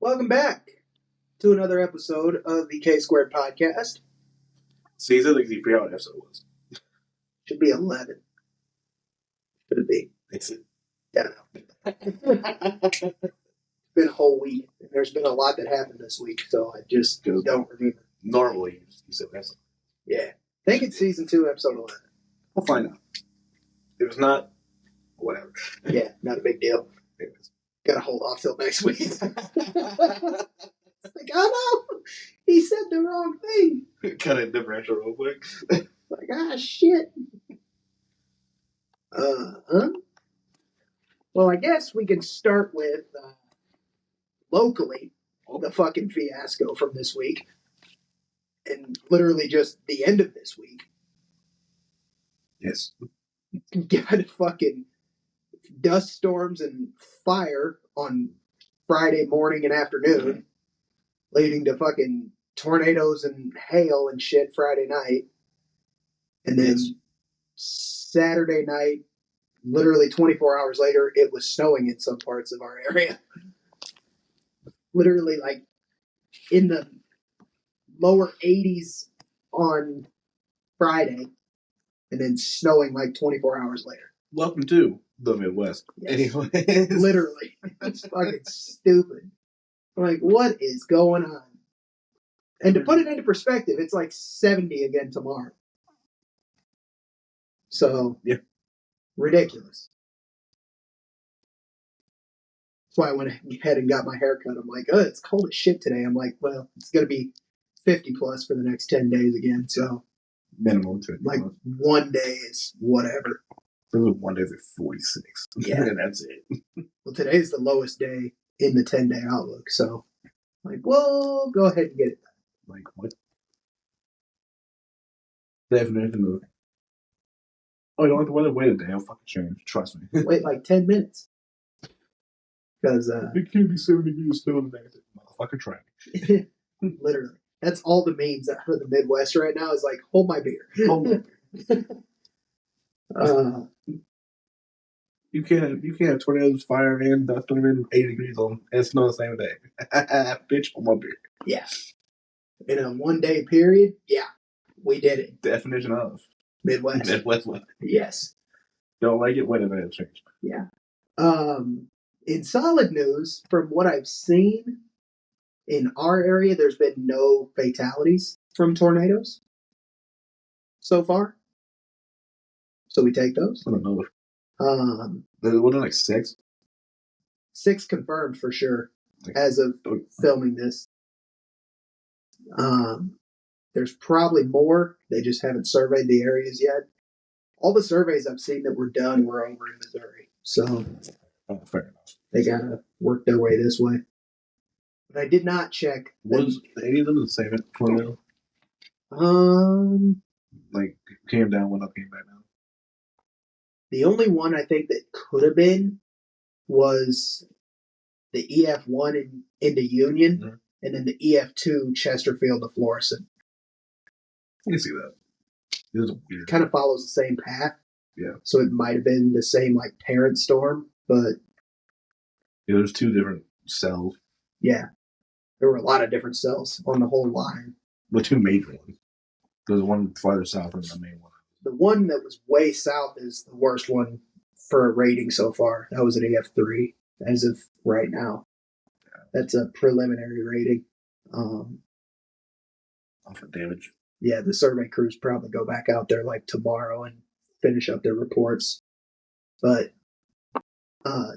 Welcome back to another episode of the K Squared Podcast. Season, like, you forgot what episode it was. Should be 11. Should it be? Is it? Yeah, I know. It's been a whole week, and there's been a lot that happened this week, so I just don't remember. Normally, you said episode. Yeah. I think it's season 2, episode 11. We'll find out. If it's not, whatever. Yeah, not a big deal. Anyways. Gotta hold off till next week. It's like, oh no! He said the wrong thing. Cut a differential real quick. Like, shit. Well, I guess we can start with locally the fucking fiasco from this week. And literally just the end of this week. Yes. Got fucking dust storms and fire on Friday morning and afternoon, leading to fucking tornadoes and hail and shit Friday night. And then Saturday night, literally 24 hours later, it was snowing in some parts of our area. Literally, like, in the lower 80s on Friday, and then snowing like 24 hours later. Welcome to the Midwest. Yes. Anyways. Literally. It's fucking stupid. Like, what is going on? And to put it into perspective, it's like 70 again tomorrow. So, yeah. Ridiculous. That's why I went ahead and got my hair cut. I'm like, oh, it's cold as shit today. I'm like, well, it's going to be 50 plus for the next 10 days again. So, minimum 50 like, plus. one day is whatever. One day is at 46. Yeah. And that's it. Well, today's the lowest day in the 10-day outlook. So, like, well, go ahead and get it done. Like, what? Definition of. Oh, you don't have to wait a day. It'll fucking change. Trust me. Wait like 10 minutes. Because, it can't be 70 degrees still in the negative. Motherfucker, try me. Literally. That's all the memes out of the Midwest right now is like, hold my beer. Hold my beer. You can't have tornadoes, fire, and dust storm in 80 degrees on and snow the same day. Bitch, hold my beer. Yeah. In a 1 day period, yeah. We did it. Definition of Midwest. Midwest weather. Yes. Don't like it, wait a minute, change. Yeah. In solid news, from what I've seen in our area, there's been no fatalities from tornadoes so far. So we take those. I don't know. There wasn't like 6? 6 confirmed for sure as of filming this. There's probably more. They just haven't surveyed the areas yet. All the surveys I've seen that were done were over in Missouri. So fair enough. They gotta work their way this way. But I did not check. Was any of them the same tornado? Like, came down, went up, came back down? The only one I think that could have been was the EF1 into Union, and then the EF2 Chesterfield to Florissant. I can see that. It was weird. Kind of follows the same path. Yeah. So it might have been the same, like, parent storm, but... Yeah, there's 2 different cells. Yeah. There were a lot of different cells on the whole line. The 2 major ones. There's one farther south than the main one. The one that was way south is the worst one for a rating so far. That was an EF3 as of right now. Yeah. That's a preliminary rating. For damage. Yeah, the survey crews probably go back out there like tomorrow and finish up their reports. But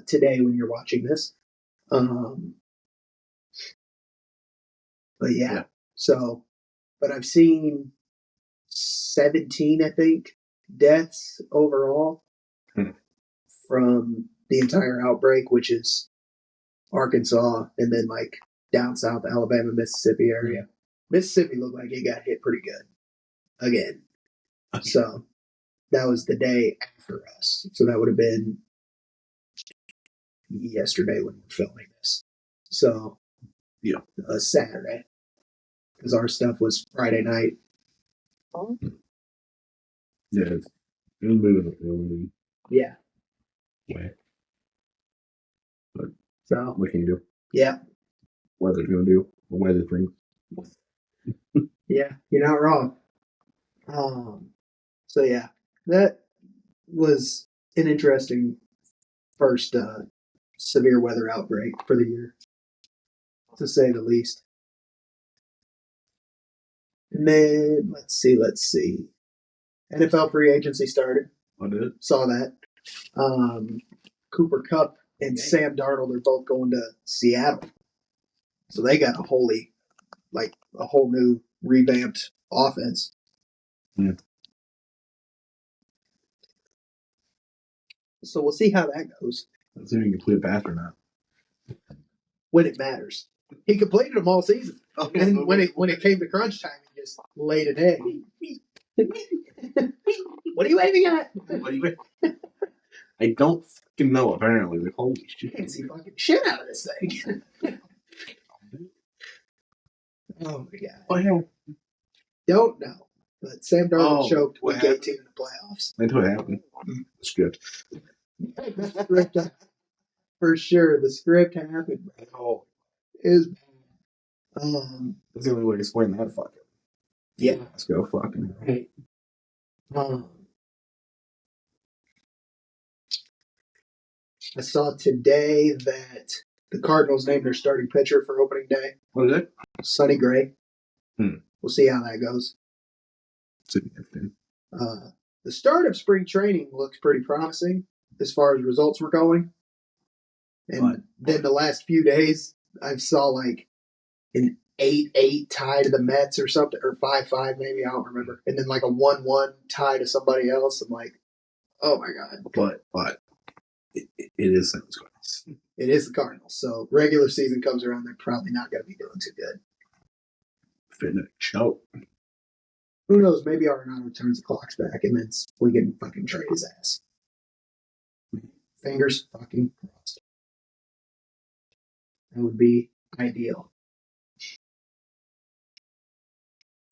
today, when you're watching this, but yeah. So, but I've seen 17, I think, deaths overall from the entire outbreak, which is Arkansas and then like down south, Alabama, Mississippi area. Mississippi looked like it got hit pretty good again. So that was the day after us. So that would have been yesterday when we're filming this. So yeah, Saturday, because our stuff was Friday night. Yeah, it was moving. Yeah. Way. But so what can you do? Yeah. weather's going to do. The weather thing. Yeah, you're not wrong. So yeah, that was an interesting first severe weather outbreak for the year, to say the least. And then let's see. NFL free agency started. I did. Saw that. Cooper Kupp and Sam Darnold are both going to Seattle, so they got a whole new revamped offense. Yeah. So we'll see how that goes. Let's see if he can complete a pass or not. When it matters, he completed them all season, and when it came to crunch time, he just laid an egg. What are you aiming at? I don't fucking know. Apparently, like, holy shit! Can't see fucking shit out of this thing. Oh my god! Oh yeah. Don't know, but Sam Darnold choked week 18 in the playoffs. That's what happened. That's good. For sure, the script happened. Oh, Is that's the only way to explain that fucking. Yeah. Let's go fucking. Right. I saw today that the Cardinals named their starting pitcher for opening day. What is it? Sonny Gray. We'll see how that goes. Significant. The start of spring training looks pretty promising as far as results were going. And then the last few days, I saw like an 8-8 tie to the Mets or something, or 5-5 maybe, I don't remember. And then like a 1-1 tie to somebody else. I'm like, oh my God. But it is St. Cardinals. It is the Cardinals. So regular season comes around, they're probably not going to be doing too good. Finna choke. Who knows? Maybe Arenado turns the clocks back and then we can fucking trade his ass. Fingers fucking crossed. That would be ideal.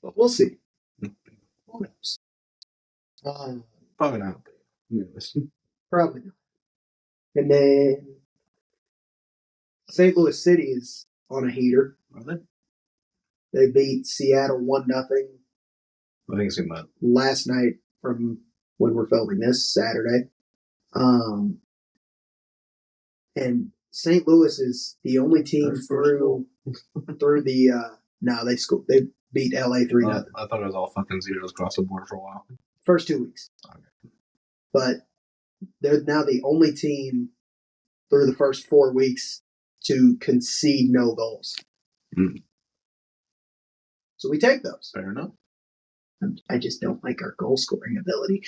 But we'll see. Who knows? Probably not. Probably not. And then St. Louis City is on a heater. Are they? They beat Seattle 1-0. I think it's in that. Last night from when we're filming this, Saturday. And St. Louis is the only team through the they beat LA 3-0. I thought it was all fucking zeros across the board for a while. First 2 weeks. Okay. But they're now the only team through the first 4 weeks to concede no goals. So we take those. Fair enough. I just don't like our goal scoring ability.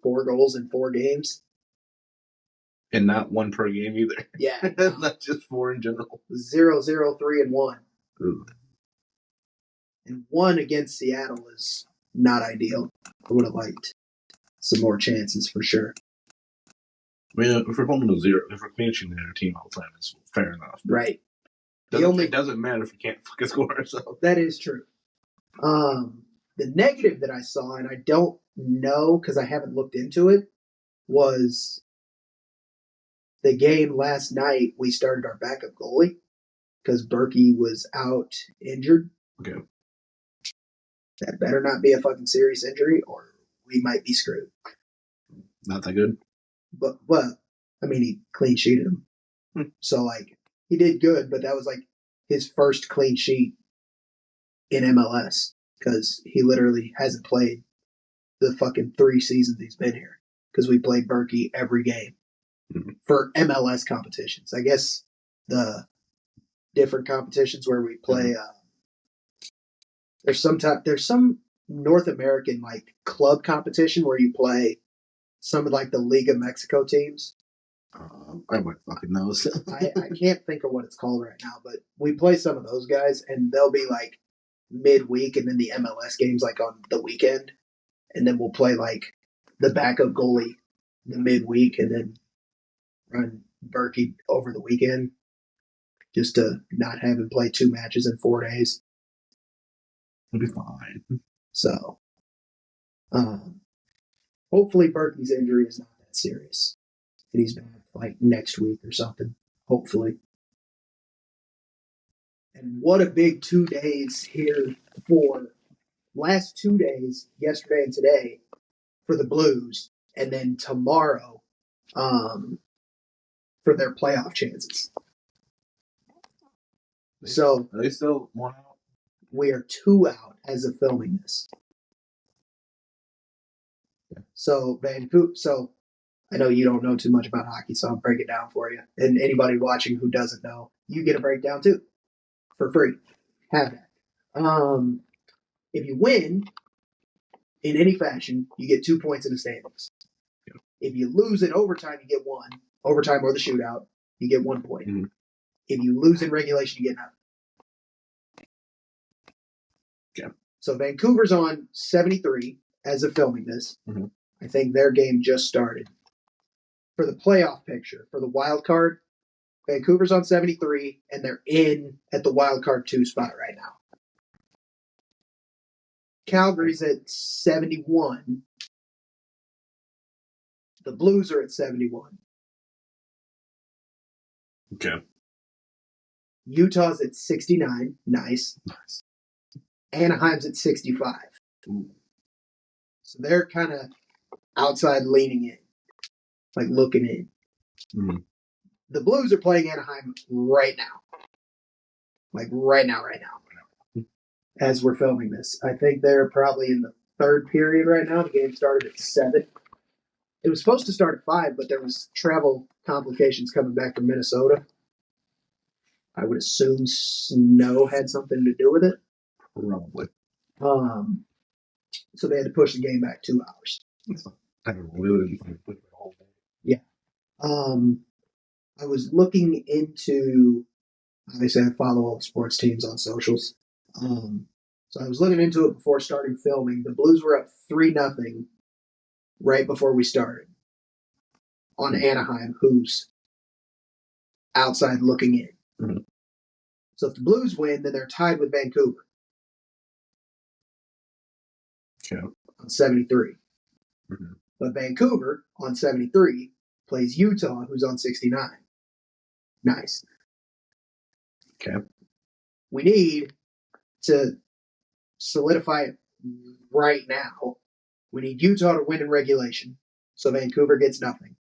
4 goals in 4 games. And not 1 per game either. Yeah. Not just 4 in general. 0-0, 3-1. Ooh. And 1 against Seattle is not ideal. I would have liked some more chances for sure. I mean, if we're going to 0, if we're clinching their team all the time, it's fair enough. Right. It doesn't matter if we can't fucking score ourselves. That is true. The negative that I saw, and I don't know because I haven't looked into it, was the game last night. We started our backup goalie because Berkey was out injured. Okay. That better not be a fucking serious injury or we might be screwed. Not that good? But I mean, he clean sheeted him. So, like, he did good, but that was, like, his first clean sheet in MLS because he literally hasn't played the fucking 3 seasons he's been here because we played Berkey every game for MLS competitions. I guess the different competitions where we play, there's some North American, like, club competition where you play some of, like, the Liga Mexico teams. I might fucking know. I can't think of what it's called right now, but we play some of those guys, and they'll be like midweek, and then the MLS games like on the weekend, and then we'll play like the backup goalie the midweek, and then run Berkey over the weekend just to not have him play 2 matches in 4 days. It'll be fine. So, hopefully Berkey's injury is not that serious. And he's back like next week or something. Hopefully. And what a big 2 days here for last 2 days, yesterday and today, for the Blues, and then tomorrow for their playoff chances. So are they still 1 out? We are 2 out as of filming this. Yeah. So Vancouver. So I know you don't know too much about hockey, so I'll break it down for you. And anybody watching who doesn't know, you get a breakdown too, for free. Have that. If you win in any fashion, you get 2 points in the standings. Yeah. If you lose in overtime, you get 1. Overtime or the shootout, you get 1 point. Mm-hmm. If you lose in regulation, you get nothing. Yeah. So Vancouver's on 73 as of filming this. Mm-hmm. I think their game just started. For the playoff picture, for the wild card, Vancouver's on 73, and they're in at the wild card 2 spot right now. Calgary's at 71. The Blues are at 71. Okay. Utah's at 69. Nice. Anaheim's at 65. Ooh. So they're kind of outside leaning in, like looking in. Mm-hmm. The Blues are playing Anaheim right now. Like right now. As we're filming this. I think they're probably in the 3rd period right now. The game started at 7. It was supposed to start at 5, but there was travel complications coming back from Minnesota. I would assume snow had something to do with it. Probably. So they had to push the game back 2 hours. I really the whole day. Yeah. I was looking into. Obviously, I follow all the sports teams on socials. So I was looking into it before starting filming. The Blues were up 3-0 right before we started on Anaheim, who's outside looking in. Mm-hmm. So if the Blues win, then they're tied with Vancouver. Okay. On 73. Mm-hmm. But Vancouver on 73 plays Utah, who's on 69. Nice. Okay. We need to solidify it right now. We need Utah to win in regulation, so Vancouver gets nothing.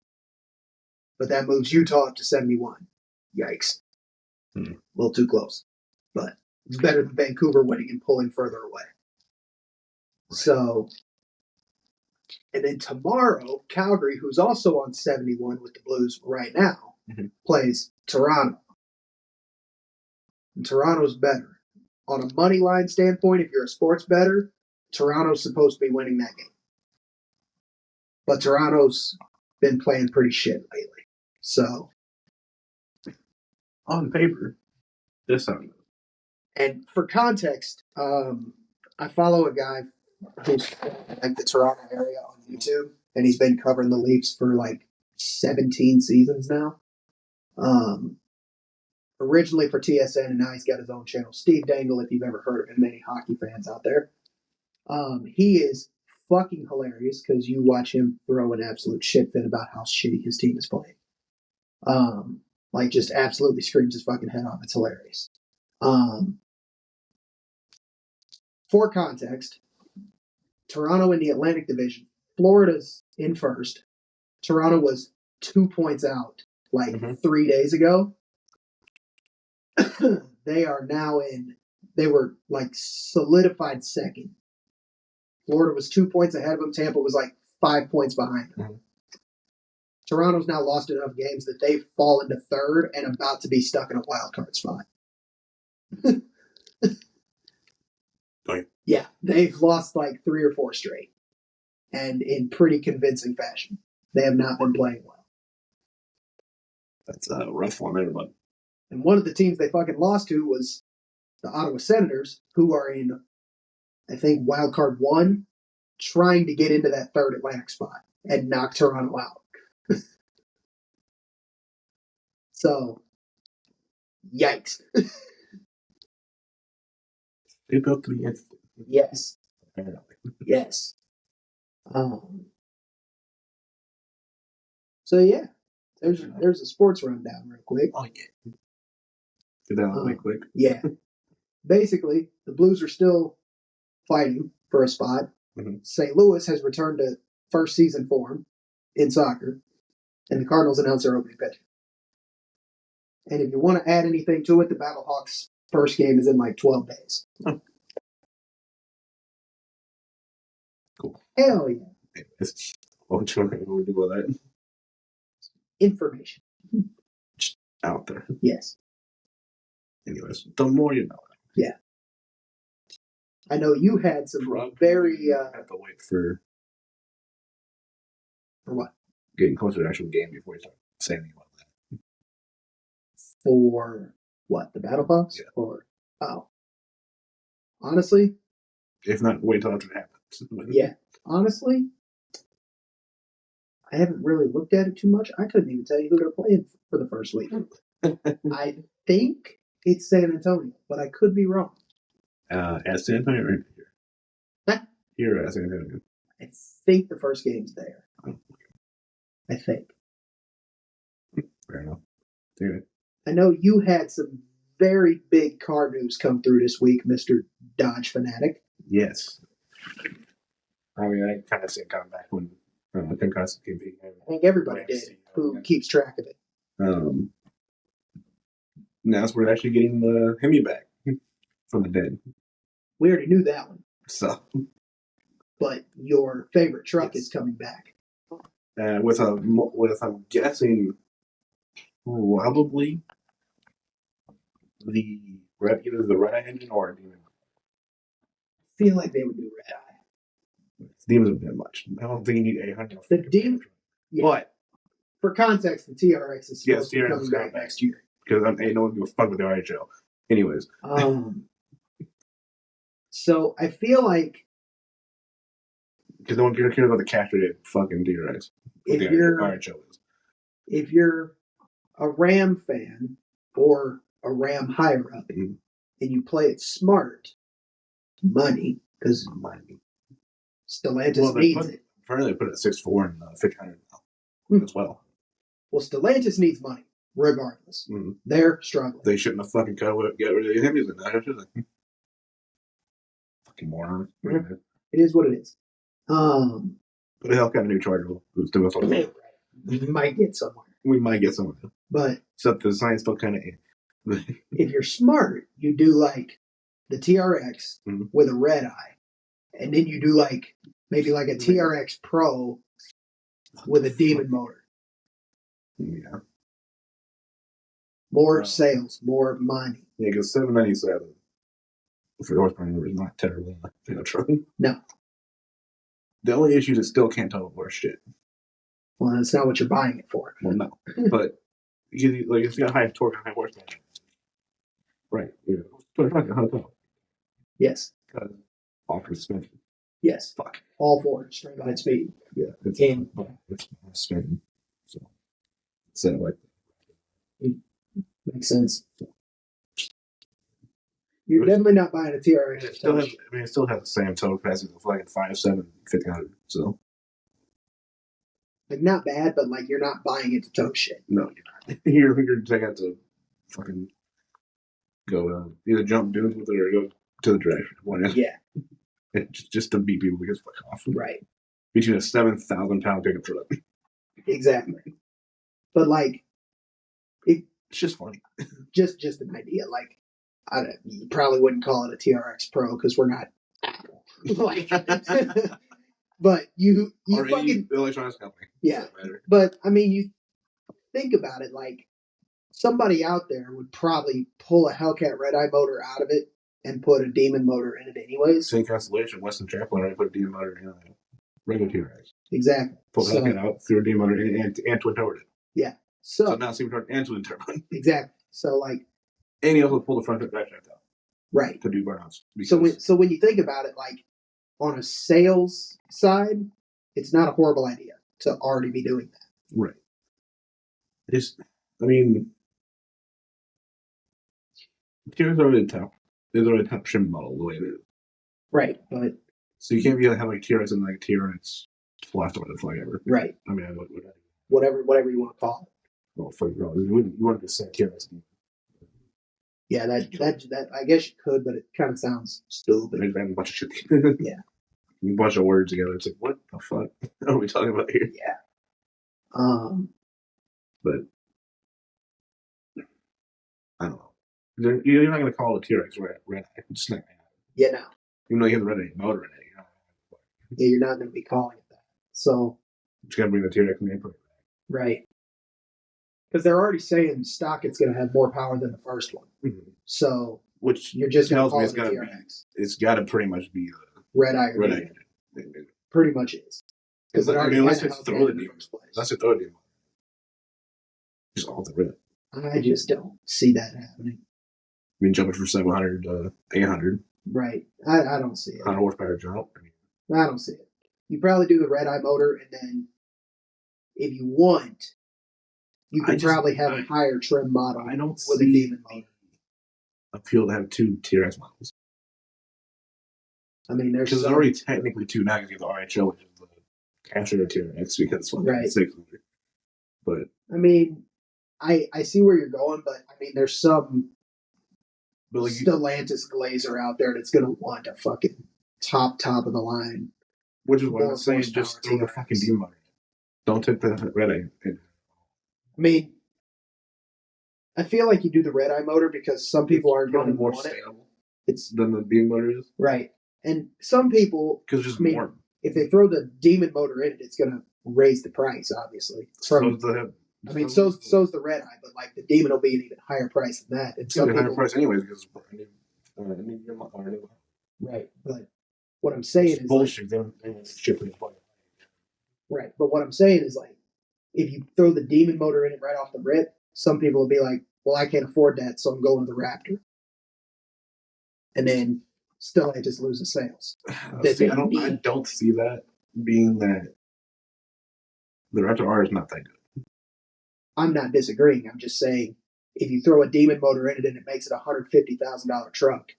But that moves Utah up to 71. Yikes. A little too close. But it's better than Vancouver winning and pulling further away. Right. So, and then tomorrow, Calgary, who's also on 71 with the Blues right now, plays Toronto. And Toronto's better. On a money line standpoint, if you're a sports bettor, Toronto's supposed to be winning that game. But Toronto's been playing pretty shit lately. So, on paper, this sounds. And for context, I follow a guy who's from like the Toronto area on YouTube, and he's been covering the Leafs for like 17 seasons now. Originally for TSN, and now he's got his own channel. Steve Dangle, if you've ever heard of him, many hockey fans out there. He is fucking hilarious because you watch him throw an absolute shit fit about how shitty his team is playing. Like just absolutely screams his fucking head off. It's hilarious. For context, Toronto in the Atlantic Division. Florida's in first. Toronto was 2 points out like 3 days ago. They are now they were like solidified second. Florida was 2 points ahead of them. Tampa was like 5 points behind them. Toronto's now lost enough games that they've fallen to third and about to be stuck in a wild card spot. Yeah, they've lost like 3 or 4 straight. And in pretty convincing fashion. They have not been playing well. That's a rough one, everybody. And one of the teams they fucking lost to was the Ottawa Senators, who are in, I think, wild card 1, trying to get into that third Atlantic spot and knock Toronto out. So, yikes. They built to be instant. Yes. Apparently. Yes. So yeah, there's a sports rundown real quick. Oh yeah. Get that out quick. Yeah. basically, the Blues are still fighting for a spot. Mm-hmm. St. Louis has returned to first season form in soccer, and the Cardinals announced their opening pitch. And if you want to add anything to it, the Battlehawks' first game is in like 12 days. Oh. Cool. Hell yeah. What you want to do with that? Information. Just out there. Yes. Anyways, the more you know. Yeah. I know you had some very... have to wait for what? Getting closer to the actual game before you start saying anything about that. For what? The Battlehawks? Yeah. Or, oh. Honestly? If not, wait until after it happens. Yeah. Honestly, I haven't really looked at it too much. I couldn't even tell you who they're playing for the first week. I think it's San Antonio, but I could be wrong. At San Antonio or here? Huh? Here at San Antonio. I think the first game's there. I think. Fair enough. Dude. I know you had some very big car news come through this week, Mr. Dodge Fanatic. Yes. I mean, I kind of see it coming back when I think everybody did who keeps track of it. Now we're actually getting the Hemi back from the dead. We already knew that one. So. But your favorite truck is coming back. With I'm guessing probably either the red eye engine or a demon. I feel like they would do red eye. Demon's a bit much. I don't think you need 800. The demon, yeah. But for context, the TRX is supposed to be coming back next year. Because ain't no one give a fuck with the RHL. Anyways. So I feel like because no one cares about the castrated fucking TRX. If you're a Ram fan or a Ram higher up, and you play it smart, money, because Stellantis needs it. Apparently, they put it at 6.4 and 1,500 now as well. Well, Stellantis needs money, regardless. Mm-hmm. They're struggling. They shouldn't have fucking get rid of the Hemis in that. Fucking moron. Mm-hmm. It is what it is. But hell, got a new charger. We might get somewhere. But except the design still kind of. If you're smart, you do like the TRX with a red eye, and then you do like maybe like a TRX Pro with a demon motor. Yeah. More sales, more money. Yeah, because 797 for horsepower is not terrible in a truck. No. The only issue is it still can't tow horse shit. Well, that's not what you're buying it for. Well, no. But it's got high torque and high horsepower. Right. Yeah. So how to tow? Yes. Because off suspension. Yes. Fuck. All four straight line speed. Yeah. It's spinning. So like that. Makes sense. You're definitely not buying a TRX. It still has the same tow capacity of like 5.7, 1,500. So, like, not bad, but like you're not buying it to tow shit. No, you're not. You're taking it to fucking go either jump dunes with it or go to the drag. Yeah. Just to beat people because fuck off. Right. Between a 7,000-pound pickup truck. Exactly. But like, it's just funny. Just an idea. Like, you probably wouldn't call it a TRX Pro because we're not Apple. Like, but you fucking electronics company. Yeah. But I mean, you think about it. Like, somebody out there would probably pull a Hellcat Red Eye motor out of it and put a Demon motor in it anyways. Same constellation, Weston Chaplin already put a Demon motor in a regular TRX. Exactly. Pull the Hellcat out, threw a Demon motor in and twin turbo. Yeah. So now supercharged and twin turbo. Exactly. So like, and he also pulled the front drive shaft out. Right. To do burnouts. So when you think about it, like on a sales side, it's not a horrible idea to already be doing that. Right. There's already a top. There's already a top trim model the way it is. Right, but so you can't be have like TRX and like TRX flashed on the flag ever. Right. I mean, whatever you want to call it. Well, fuck, you want to say TRX. Yeah, that I guess you could, but it kind of sounds stupid. Maybe a bunch of shit. Yeah. A bunch of words together. It's like, what the fuck are we talking about here? Yeah. But I don't know. You're not going to call it a T-Rex red eye. It's not. Yeah, no. Even though you have the red eye motor in it, you know. Yeah, you're not going to be calling it that. So. Just got to bring the T-Rex name for it. Right. Because they're already saying stock it's going to have more power than the first one. Mm-hmm. So. Which you're just tells me it's got to pretty much be the red eye. Red eye. Pretty much is. Because unless it's throw the demon. Unless it throw the demon. Just all the red. I just don't see that happening. I mean, jumping from 700 to 800. Right. I don't see it. 100 horsepower jump. I don't see it. You probably do the red eye motor, and then if you want, you could probably have a higher trim model. I don't with a demon motor. Appeal to have two T-Rex models. I mean, there's because there's already technically two now because you have the RHO, which is the capture T-Rex because it's 600. But I mean, I see where you're going, but I mean, there's some Stellantis Glazer out there that's gonna want a fucking top of the line. Which is what I'm saying. Just throw the fucking demon motor. Don't take the red eye. I mean, I feel like you do the red eye motor because some people aren't going to more want stable. It's than the demon motor is, right? And some people, because just more. If they throw the demon motor in it, it's going to raise the price, obviously. So's the red eye, but like the demon will be an even higher price than that. It's a higher price anyways because right. But what I'm saying is bullshit. Right, but what I'm saying is like, if you throw the demon motor in it right off the rip, some people will be like, "Well, I can't afford that, so I'm going to the Raptor," and then Stellantis loses sales. I don't see that being that the Raptor R is not that good. I'm not disagreeing. I'm just saying if you throw a demon motor in it and it makes it a $150,000 truck,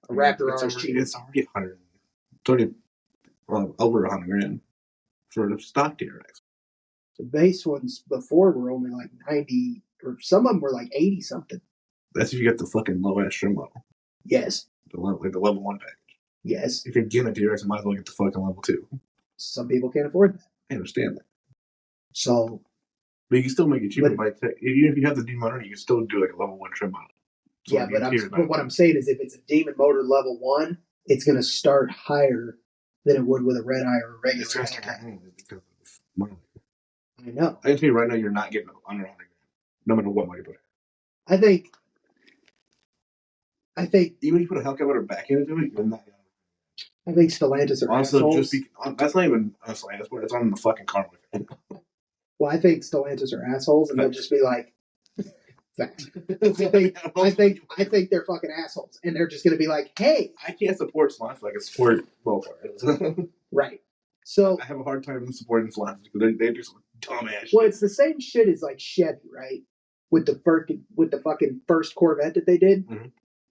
a Raptor R is cheap. It's already over $100,000 for the stock T-Rex. The base ones before were only like 90, or some of them were like 80 something. That's if you get the fucking low ass trim model. Yes. The level 1 package. Yes. If you're getting a T-Rex, you might as well get the fucking level 2. Some people can't afford that. I understand that. So. But you can still make it cheaper by even if you have the demon motor, you can still do like a level 1 trim model. So yeah, but what I'm saying is if it's a demon motor level 1, it's going to start higher than it would with a red eye or a regular eye. Because of money. I know. I can tell you right now, you're not getting under $100,000, no matter what money you put in. I think even if you put a Hellcat motor back into it, you're not. I think Stellantis are assholes. That's not even a Stellantis, but it's on the fucking car. Well, I think Stellantis are assholes, and they'll just be like, fact. I think they're fucking assholes, and they're just going to be like, hey, I can't support Stellantis like I support Volkswagen. Right. So I have a hard time supporting Stellantis because they're just dumb ass. Well, it's the same shit as like Chevy, right? With the fucking first Corvette that they did,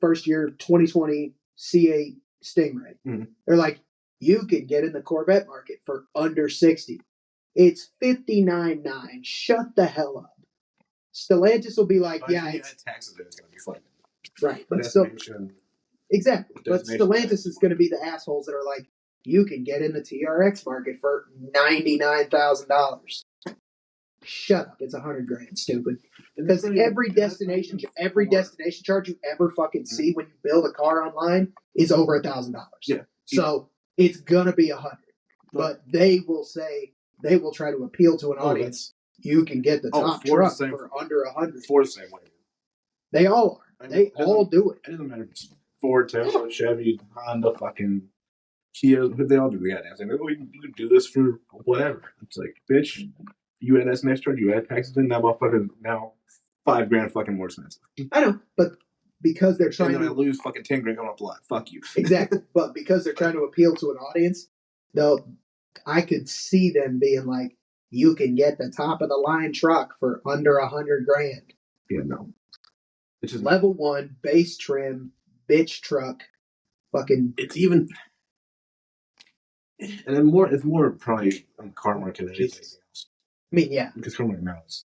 first year 2020 C8 Stingray. Mm-hmm. They're like, you can get in the Corvette market for under 60. It's $59.9. Shut the hell up. Stellantis will be like, it's taxes. It's gonna be fun, right? But still, exactly. But Stellantis is going to be the assholes that are like, you can get in the TRX market for $99,000. Shut up! It's $100,000, stupid. Because every destination charge you ever fucking see when you build a car online is over $1,000. Yeah. So it's gonna be $100,000, but they will try to appeal to an audience. You can get the top truck for under $100,000. Ford the same way. They all are. They all do it. It doesn't matter if it's Ford, Tesla, Chevy, Honda, fucking Kia. They all do the goddamn thing. Oh, you can do this for whatever. It's like, bitch. You add S next turn, you add taxes in, that motherfucker now $5,000 fucking more expensive. I know, but because they're trying to lose fucking $10,000 going off the lot. Fuck you. Exactly. But because they're trying to appeal to an audience, I could see them being like, you can get the top of the line truck for under $100,000. Yeah, no. It's just level 1, base trim, bitch truck, fucking. It's even. And then it's more probably on the car market than anything else. I mean, yeah. Because car market now is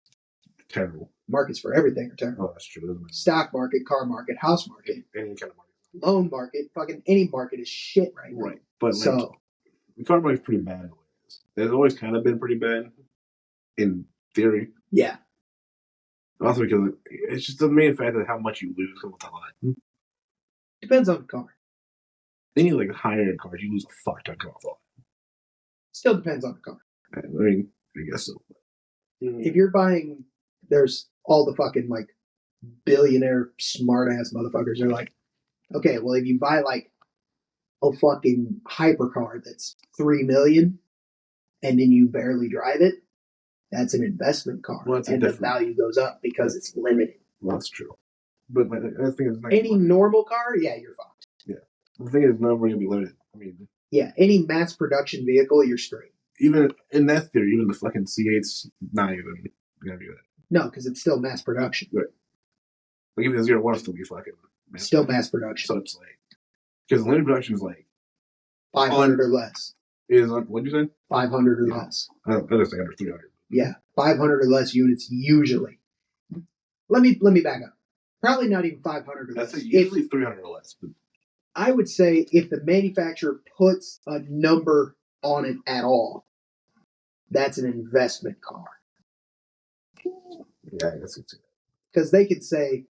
terrible. markets for everything are terrible. Oh, that's true. Stock market, car market, house market, Any kind of market. loan market, fucking any market is shit right now. Right. But the car market's pretty bad. It's always kind of been pretty bad in theory. Yeah. Also because it's just the main fact of how much you lose with a lot. Depends on the car. Any like higher end cars, you lose a fuck ton with a lot. Still depends on the car. I mean, I guess so. If you're buying, there's all the fucking like billionaire smart ass motherfuckers. They're like, okay, well if you buy like a fucking hypercar that's $3 million and then you barely drive it, that's an investment car, and the value goes up because it's limited. Well, that's true. But the thing is, any normal car, yeah, you're fucked. Yeah. The thing is, never going to be limited. I mean, yeah, any mass production vehicle, you're straight. Even in that theory, even the fucking C8's not even going to do that. No, because it's still mass production. Right. Like even the 01 will still be fucking still mass production. So it's like, because limited production is like 500 or less. What'd you say? 500 or less. I just think under 300. Yeah, 500 or less units usually. Let me back up. Probably not even 500 or less. I'd say usually 300 or less. But I would say if the manufacturer puts a number on it at all, that's an investment car. Yeah, I guess it's because they could say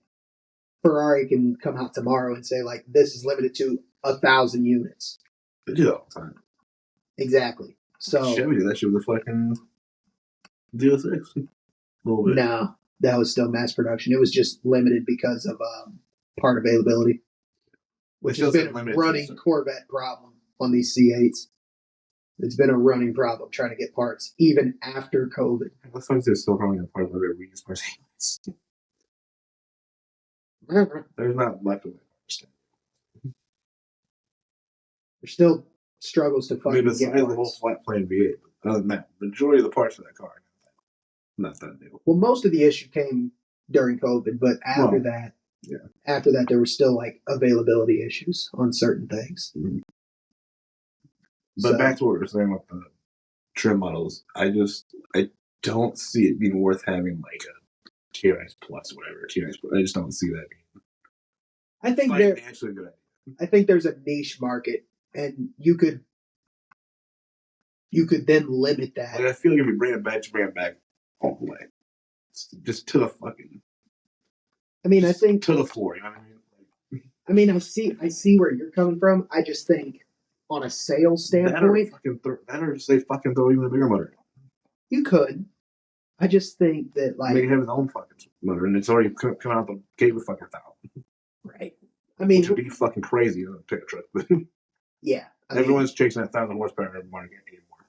Ferrari can come out tomorrow and say like this is limited to 1,000 units. They do that all the time. Exactly. So Chevy did that shit with the fucking DL6. A little bit. No, that was still mass production. It was just limited because of part availability, which has been a running Corvette problem on these C8s. It's been a running problem trying to get parts, even after COVID. Let's find they're still running a part of their reuse parts. There's not much of it. There's still struggles to fucking get besides the whole flat plane V8, other than that, the majority of the parts of that car are not that new. Well, most of the issue came during COVID, but after that, there were still like availability issues on certain things. Mm-hmm. But back to what we were saying with the trim models, I don't see it being worth having like a TRX Plus or whatever. TRX Plus. I just don't see that being. I think financially good. I think there's a niche market, and you could then limit that. Like, I feel like if you bring it back, just bring it back all the way, just to the fucking. I mean, I think to the floor. You know what I mean? I mean, I see where you're coming from. I just think, on a sales standpoint, that or just they fucking throw even a bigger motor. You could. I just think that like they have his own fucking motor, and it's already coming out the gate with fucking 1,000. Right. I mean, which would be fucking crazy to pick a truck. Yeah. Everyone's chasing that 1,000 horsepower market anymore.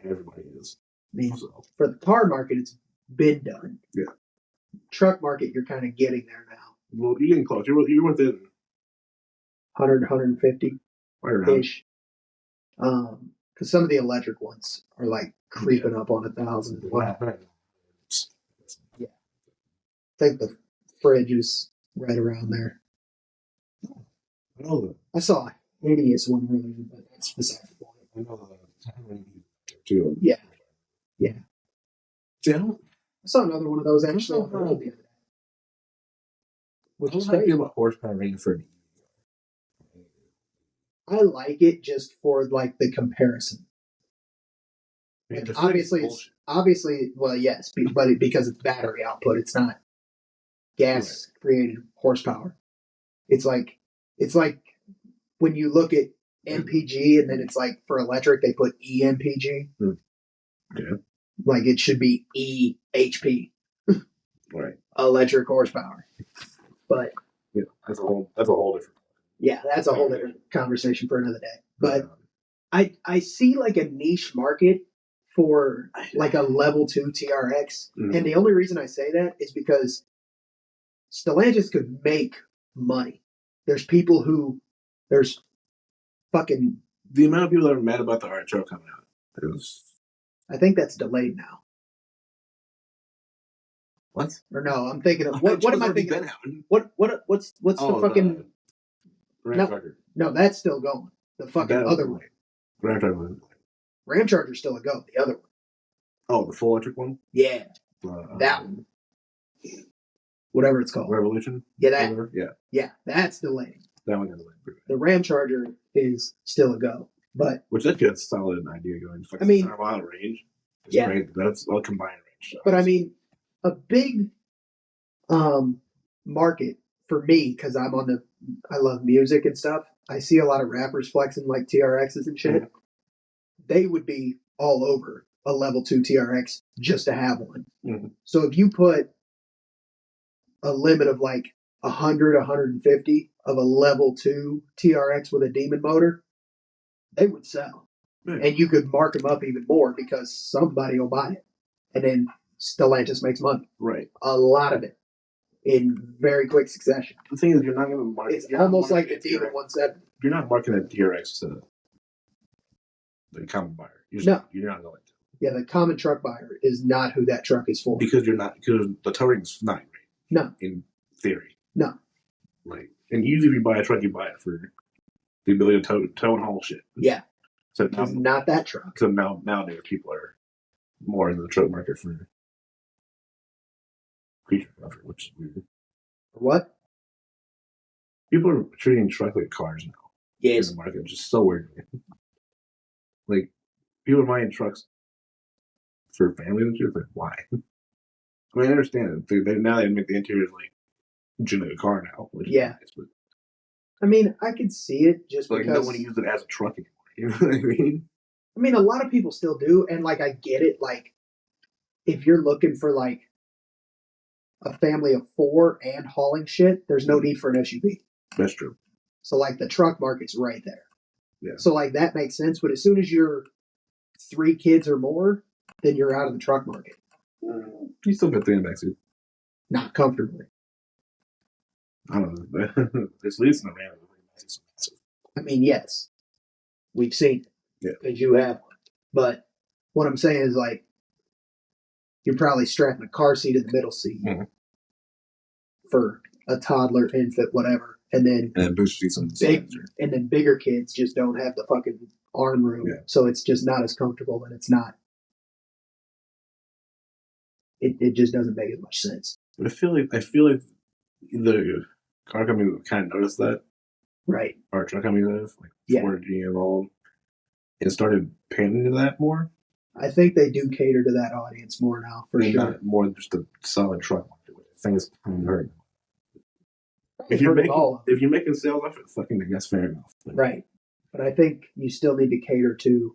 Everybody is. I mean, for the car market, it's been done. Yeah. Truck market, you're kind of getting there now. Well, you're getting close. You're within 100, 150 ish. Because some of the electric ones are like creeping up on 1,000. Wow. Yeah. I think the fridge is right around there. I saw a hideous one earlier, but that's beside the point. I know the too. Yeah. Yeah. Yeah. I saw another one of those actually on the road the other day. Which is how I feel about horsepower rating for an EV. I like it just for like the comparison. Like, obviously, well, yes, but because it's battery output, it's not gas created horsepower. It's like when you look at MPG and then it's like for electric they put EMPG. Yeah. Like it should be EHP. Right. Electric horsepower. But yeah, that's a whole different. Yeah, that's a whole different conversation for another day. But I see like a niche market for like a level 2 TRX. Mm-hmm. And the only reason I say that is because Stellantis could make money. There's fucking... The amount of people that are mad about the Archer coming out. I think that's delayed now. What? Or no, I'm thinking of... What am I thinking of? What's the fucking... No, that's still going. The fucking other one. Ramcharger's still a go. The other one. Oh, the full electric one? Yeah. That one. whatever it's called. Revolution? Yeah, that. Whatever? Yeah. Yeah, that's delayed. That one got delayed. The Ram Charger is still a go. But which that's a solid idea going. It's like 100 mile range. It's great. That's all combined range. So but I mean, a big market for me, because I love music and stuff. I see a lot of rappers flexing like TRXs and shit. Mm-hmm. They would be all over a level 2 TRX just to have one. Mm-hmm. So if you put a limit of like 100, 150 of a level 2 TRX with a Demon motor, they would sell. Yeah. And you could mark them up even more because somebody will buy it. And then Stellantis makes money. Right. A lot of it in very quick succession. The thing is, you're not going to market. It's almost like the Demon 170. You're not marketing a TRX to the common buyer. You're not going to. Yeah, the common truck buyer is not who that truck is for. Because the towing's not great. No. In theory. No. Like, and usually if you buy a truck, you buy it for the ability to tow and haul shit. Yeah. So it's not that truck. So nowadays people are more in the truck market for feature comfort, which is weird. What? People are treating trucks like cars now. Yes. In the market, which is so weird. Like, people are buying trucks for families and shit. Like, why? I mean, I understand it. Now they make the interiors like a car now. Which is nice, but I mean, I could see it just like because no one uses it as a truck anymore. You know what I mean? I mean, a lot of people still do, and like I get it. Like, if you're looking for like a family of 4 and hauling shit, there's no need for an SUV. That's true. So like the truck market's right there. Yeah. So like that makes sense, but as soon as you're 3 kids or more, then you're out of the truck market. You still got 3 in the backseat. Not comfortably. I don't know. At least in the Ram. I mean, yes. We've seen it. Yeah. Because you have one. But what I'm saying is, like, you're probably strapping a car seat in the middle seat for a toddler, infant, whatever. And then booster seats and then bigger kids just don't have the fucking arm room. Yeah. So it's just not as comfortable, and it's not. It just doesn't make as much sense. I feel like the car companies kind of noticed that. Right. Or truck companies have, like Ford, GM, all, and started paying into that more. I think they do cater to that audience more now, for sure. Not more than just a solid truck market. I think it's kind of hurt. If you're making sales off it, fucking, I guess fair enough. Right. But I think you still need to cater to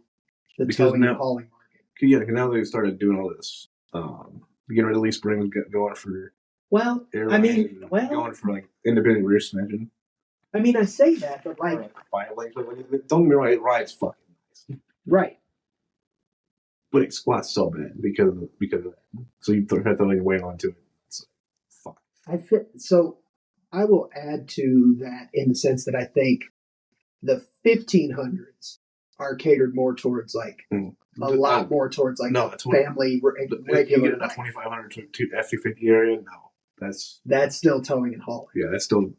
the towing and hauling market. Yeah, because now they started doing all this. Getting rid of lease springs, going for going for like independent rear suspension. I mean, I say that, but like don't get me wrong, it rides fucking nice. Right. But it squats so bad because of that. So you have to like weigh onto it. It's like, fuck. So I will add to that in the sense that I think the 1500s are catered more towards like a lot more towards like family regular. You get in that 2500 to F250 area, no, that's still towing and hauling. Yeah, that's still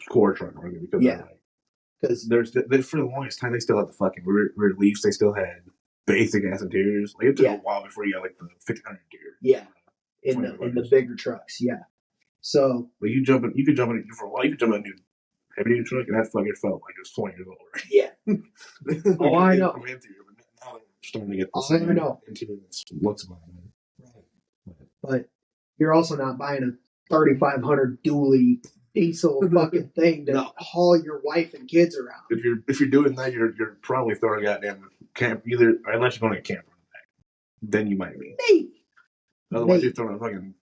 core truck market because there's for the longest time they still had the fucking rear Leafs. They still had basic ass interiors. Like it took a while before you got like the 1500 interior. Yeah, in the bigger trucks. Yeah, so like you could jump in for a while. You could jump in a new heavy duty truck, and that fucking felt like it was 20 years old. Right? Yeah. Oh, I know. Starting to get the same interior that looks about it. But you're also not buying a 3500 dually diesel fucking thing to haul your wife and kids around. If you're doing that, you're probably throwing a goddamn camp either, unless you're going to camp on the back. Then you might be. Maybe. Otherwise, you're throwing a fucking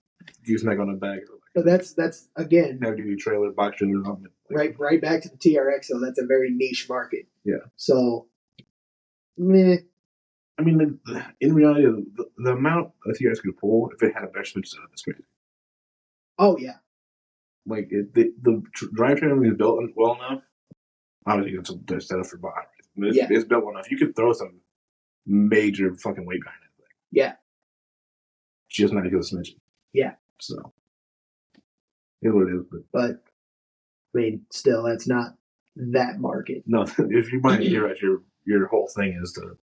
gooseneck on the back. But that's again heavy duty trailer, box trailer, right back to the TRX. So that's a very niche market. Yeah. So, meh. I mean, in reality, the amount a TRX could pull if it had a better switch setup is crazy. Oh yeah. Like the drivetrain is built well enough. Obviously, it's set up for bodies. It's built well enough. You could throw some major fucking weight behind it. Yeah. Just not because of smidgen. Yeah. So, it's what it is. But I mean, still, that's not that market. No, if you buy a TRX, your whole thing is to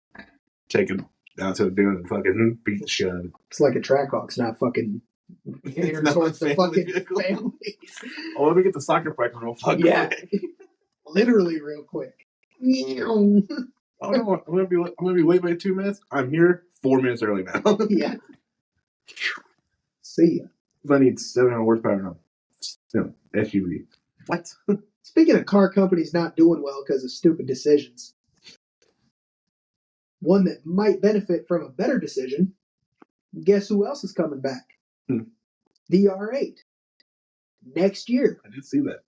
take it down to the dune and fucking beat the shit out of it. It's like a Trackhawk's not fucking cater towards the fucking families. Oh, let me get the soccer practice real fucking quick. Literally real quick. Oh no, I'm gonna be late by 2 minutes. I'm here 4 minutes early now. Yeah. See ya. I need 700 horsepower now. SUV. What? Speaking of car companies not doing well because of stupid decisions, one that might benefit from a better decision, guess who else is coming back? The R8. Next year. I did see that.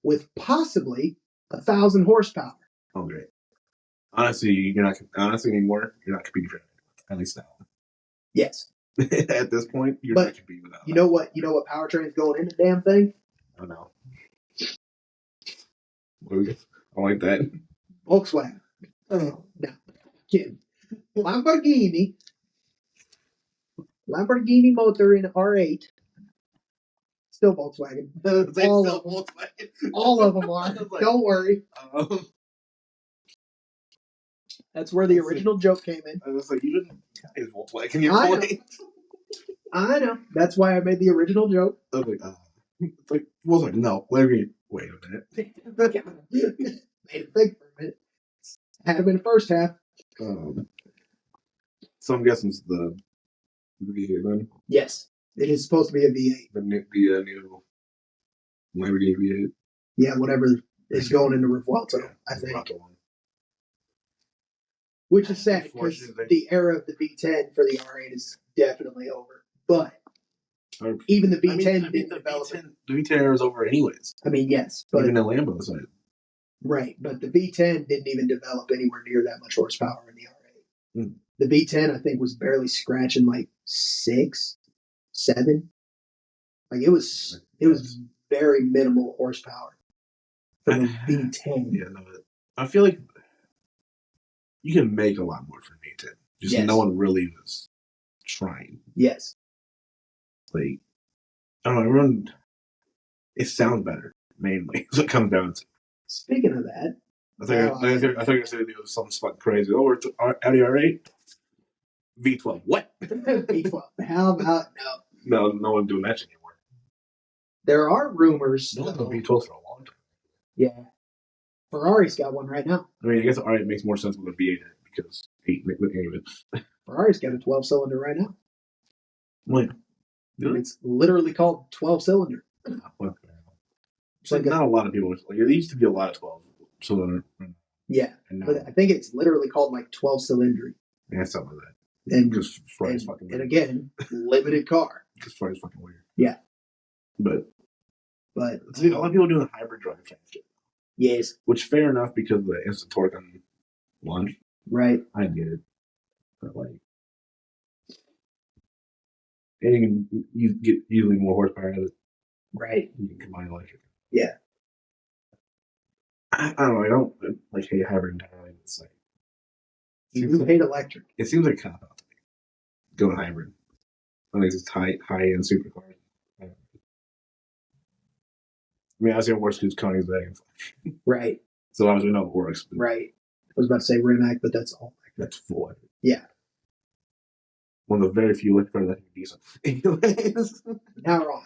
With possibly 1,000 horsepower. Oh, great. Honestly, anymore, you're not competing for it. At least now. Yes. At this point, you're not competing without you know what powertrain's going in the damn thing? I know. What do we get? I like that. Volkswagen. Oh, no. Kidding. Lamborghini motor in R8. Still Volkswagen. All of them are. Like, don't worry. That's where the original joke came in. I was like, you didn't use Volkswagen. You're I know. That's why I made the original joke. I was like, it's like Volkswagen. No, wait a minute. Made it think for a minute. Had him in the first half. So I'm guessing it's the V8 then? Yes. It is supposed to be a V8. The new Lamborghini V8. Yeah, whatever is going into Revuelto, I think. Which is sad because the era of the V10 for the R8 is definitely over. But even the V10 didn't develop. The V10 era is over anyways. I mean, yes. But even the Lambo side. Right, but the V10 didn't even develop anywhere near that much horsepower in the R8. The V10, I think, was barely scratching like 6, 7. Like it was very minimal horsepower for the V10. Yeah, no, I feel like you can make a lot more for V10. Just no one really was trying. Yes. Like, I don't know, everyone, it sounds better, mainly. That's what it comes down to. Speaking of that, I thought you were going to say something fucking crazy. Oh, we're Audi R8? V12. What? V12. How about no? No one's doing that shit anymore. There are rumors. No one's done V12 for a long time. Yeah. Ferrari's got one right now. I mean, I guess R8 makes more sense with a V8 because 8, anyway. Ferrari's got a 12-cylinder right now. What? It's literally called 12-cylinder. Well, it's like not a lot of people. Like, there used to be a lot of 12-cylinder. Yeah, but I think it's literally called like 12-cylinder. Yeah, something like that. And because Ferrari's fucking weird. And again, limited car. Because Ferrari's fucking weird. Yeah. But a lot of people doing the hybrid drive shit. Yes. Which fair enough because of the instant torque on launch. Right. I get it. But like, and you can get usually more horsepower out of it. Right. You can combine electric. Yeah. I don't know. I don't like hate hybrid entirely. It's like you hate electric. It seems like a cop out to me. Going hybrid. I think it's high end supercars. I mean, I was going to work with Koenigsegg. Right. So obviously we know it works. Right. I was about to say Rimac, but that's all. That's full hybrid. Yeah. One of the very few electric cars that can be decent. Anyways. Not wrong.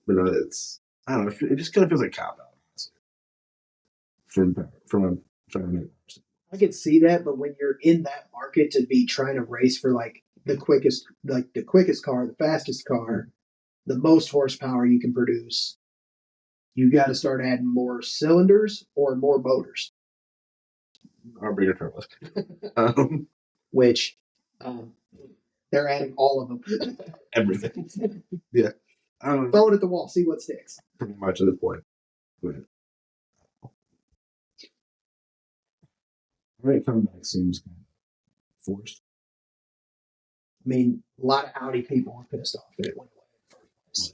But no, it's, I don't know, it just kind of feels like a cop out, honestly. From a I could see that, but when you're in that market to be trying to race for like the quickest car, the fastest car, the most horsepower you can produce, you got to start adding more cylinders or more motors. Or bigger turbos. Which they're adding all of them. Everything. Yeah. Throw it at the wall, see what sticks. Pretty much at this point. But right, coming back seems kind of forced. I mean, a lot of Audi people were pissed off that it went away in the first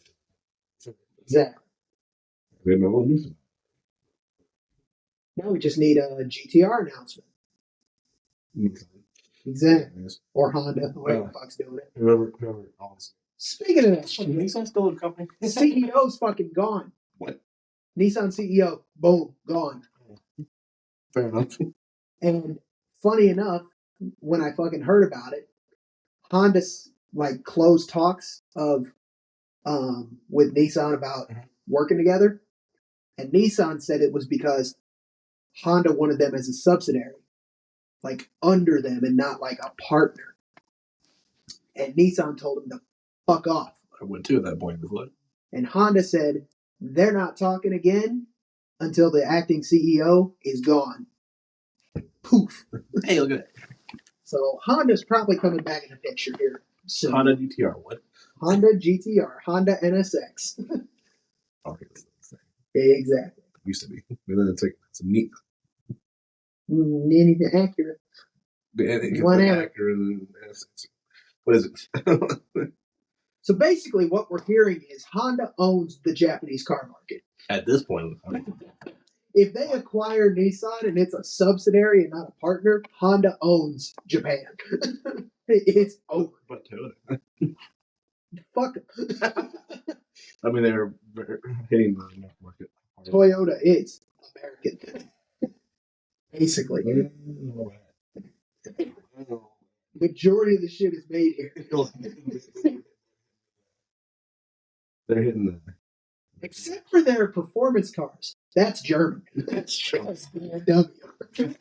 place. Exactly. They know what news. Now we just need a GTR announcement. Exactly. Yes. Or Honda, whoever the fuck's doing it. Whoever honestly. Speaking of that shit, Nissan's still in the company. CEO's fucking gone. What? Nissan CEO, boom, gone. Fair enough. And funny enough, when I fucking heard about it, Honda like closed talks of with Nissan about working together, and Nissan said it was because Honda wanted them as a subsidiary, like under them and not like a partner. And Nissan told him to fuck off. I would too at that point in the flood. And Honda said they're not talking again until the acting CEO is gone. Poof. Hey, look at that. So Honda's probably coming back in the picture here soon. Honda GTR, what? Honda GTR, Honda NSX. Okay, Exactly. used to be. But then it's a neat. Anything accurate. Whatever. What is it? So basically, what we're hearing is Honda owns the Japanese car market. At this point, if they acquire Nissan and it's a subsidiary and not a partner, Honda owns Japan. It's over. But Toyota. Fuck them. I mean, they're hitting the market. Toyota is American. Basically. Majority of the shit is made here. They're hitting the... Except for their performance cars. That's German. That's true. That's BMW.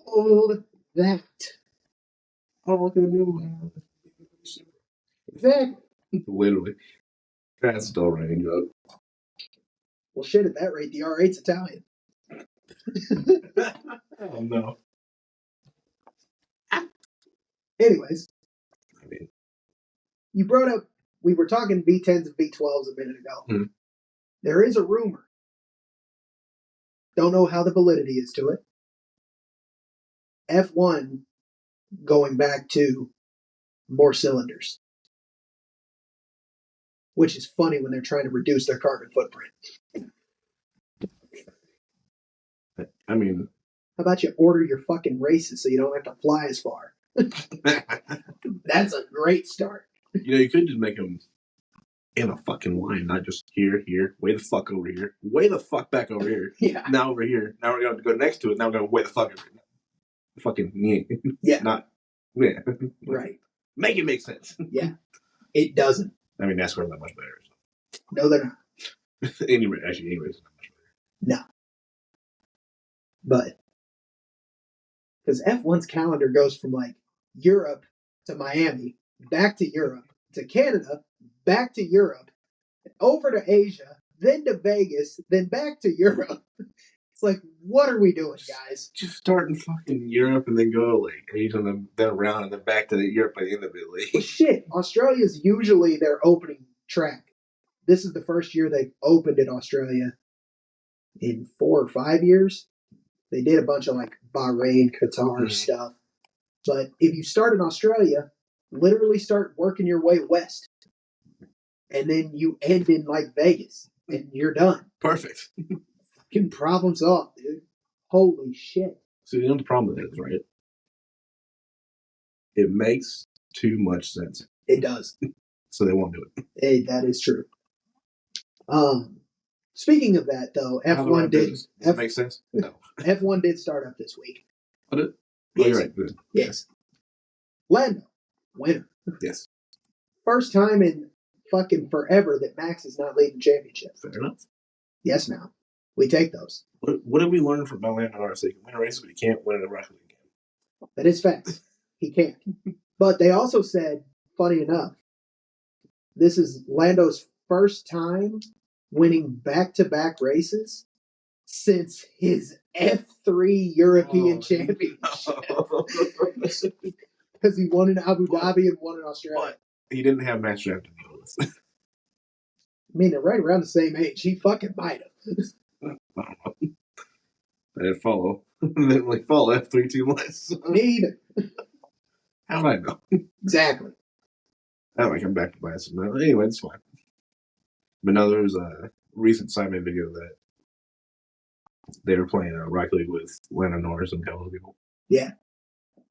Hold that. Oh, look at the new one. Exactly. Literally. That's still raining up. Well, shit, at that rate, the R8's Italian. Oh, no. Anyways. I mean, you brought up, we were talking V10s and V12s a minute ago. Mm-hmm. There is a rumor. Don't know how the validity is to it. F1 going back to more cylinders. Which is funny when they're trying to reduce their carbon footprint. I mean... How about you order your fucking races so you don't have to fly as far? That's a great start. You know, you could just make them in a fucking line, not just here, way the fuck over here, way the fuck back over here. Yeah. Now over here. Now we're going to go next to it. Now we're going to way the fuck over here. Fucking, yeah. Not, yeah. Right. Make it make sense. Yeah. It doesn't. I mean, NASCAR's not much better. So. No, they're not. Anyways, it's not much better. No. But, because F1's calendar goes from like Europe to Miami, back to Europe, to Canada, back to Europe, over to Asia, then to Vegas, then back to Europe. It's like, what are we doing, guys? Just start in fucking Europe and then go to like Asia and then around and then back to Europe by the end of it. Like. Well, shit, Australia's usually their opening track. This is the first year they've opened in Australia in 4 or 5 years. They did a bunch of like Bahrain, Qatar stuff. But if you start in Australia, literally start working your way west. And then you end in like Vegas. And you're done. Perfect. Fucking problem solved, dude. Holy shit. So you know what the problem is, right? It makes too much sense. It does. So they won't do it. Hey, that is true. Speaking of that, though, F1 did. Does it make sense? No. F1 did start up this week. What did? Yes. Oh, you're right. Good. Yes. Lando, winner. Yes. First time in fucking forever that Max is not leading championships. Fair enough. Yes, now. We take those. What did we learn from Lando Norris? He can win a race, but he can't win a Rocket League game. That is facts. He can't. But they also said, funny enough, this is Lando's first time winning back-to-back races since his F3 European Championship. Because he won in Abu Dhabi and won in Australia. But he didn't have Max Verstappen to deal with. I mean, they're right around the same age. He fucking might have. I don't know. I didn't follow. They didn't really follow F3 too much. Me either. How do I know? Exactly. I might come back to buy some. Anyway, it's fine. But now there's a recent Simon video that they were playing Rocket League with Lando Norris and a couple of people. Yeah.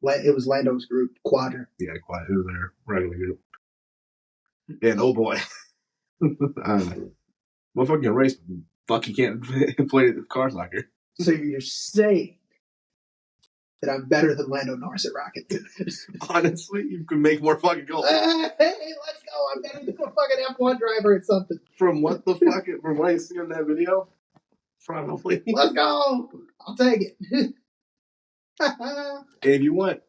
It was Lando's group, Quadra. Yeah, quite. It was their Rocket League group. And oh boy. Well, fucking race. Fuck, you can't play the car soccer. So you're saying that I'm better than Lando Norris at Rocket League. Honestly, you could make more fucking goals. Hey, let's go. I'm better than a fucking F1 driver at something. From what I see in that video? Probably. Let's go. I'll take it. And if you want,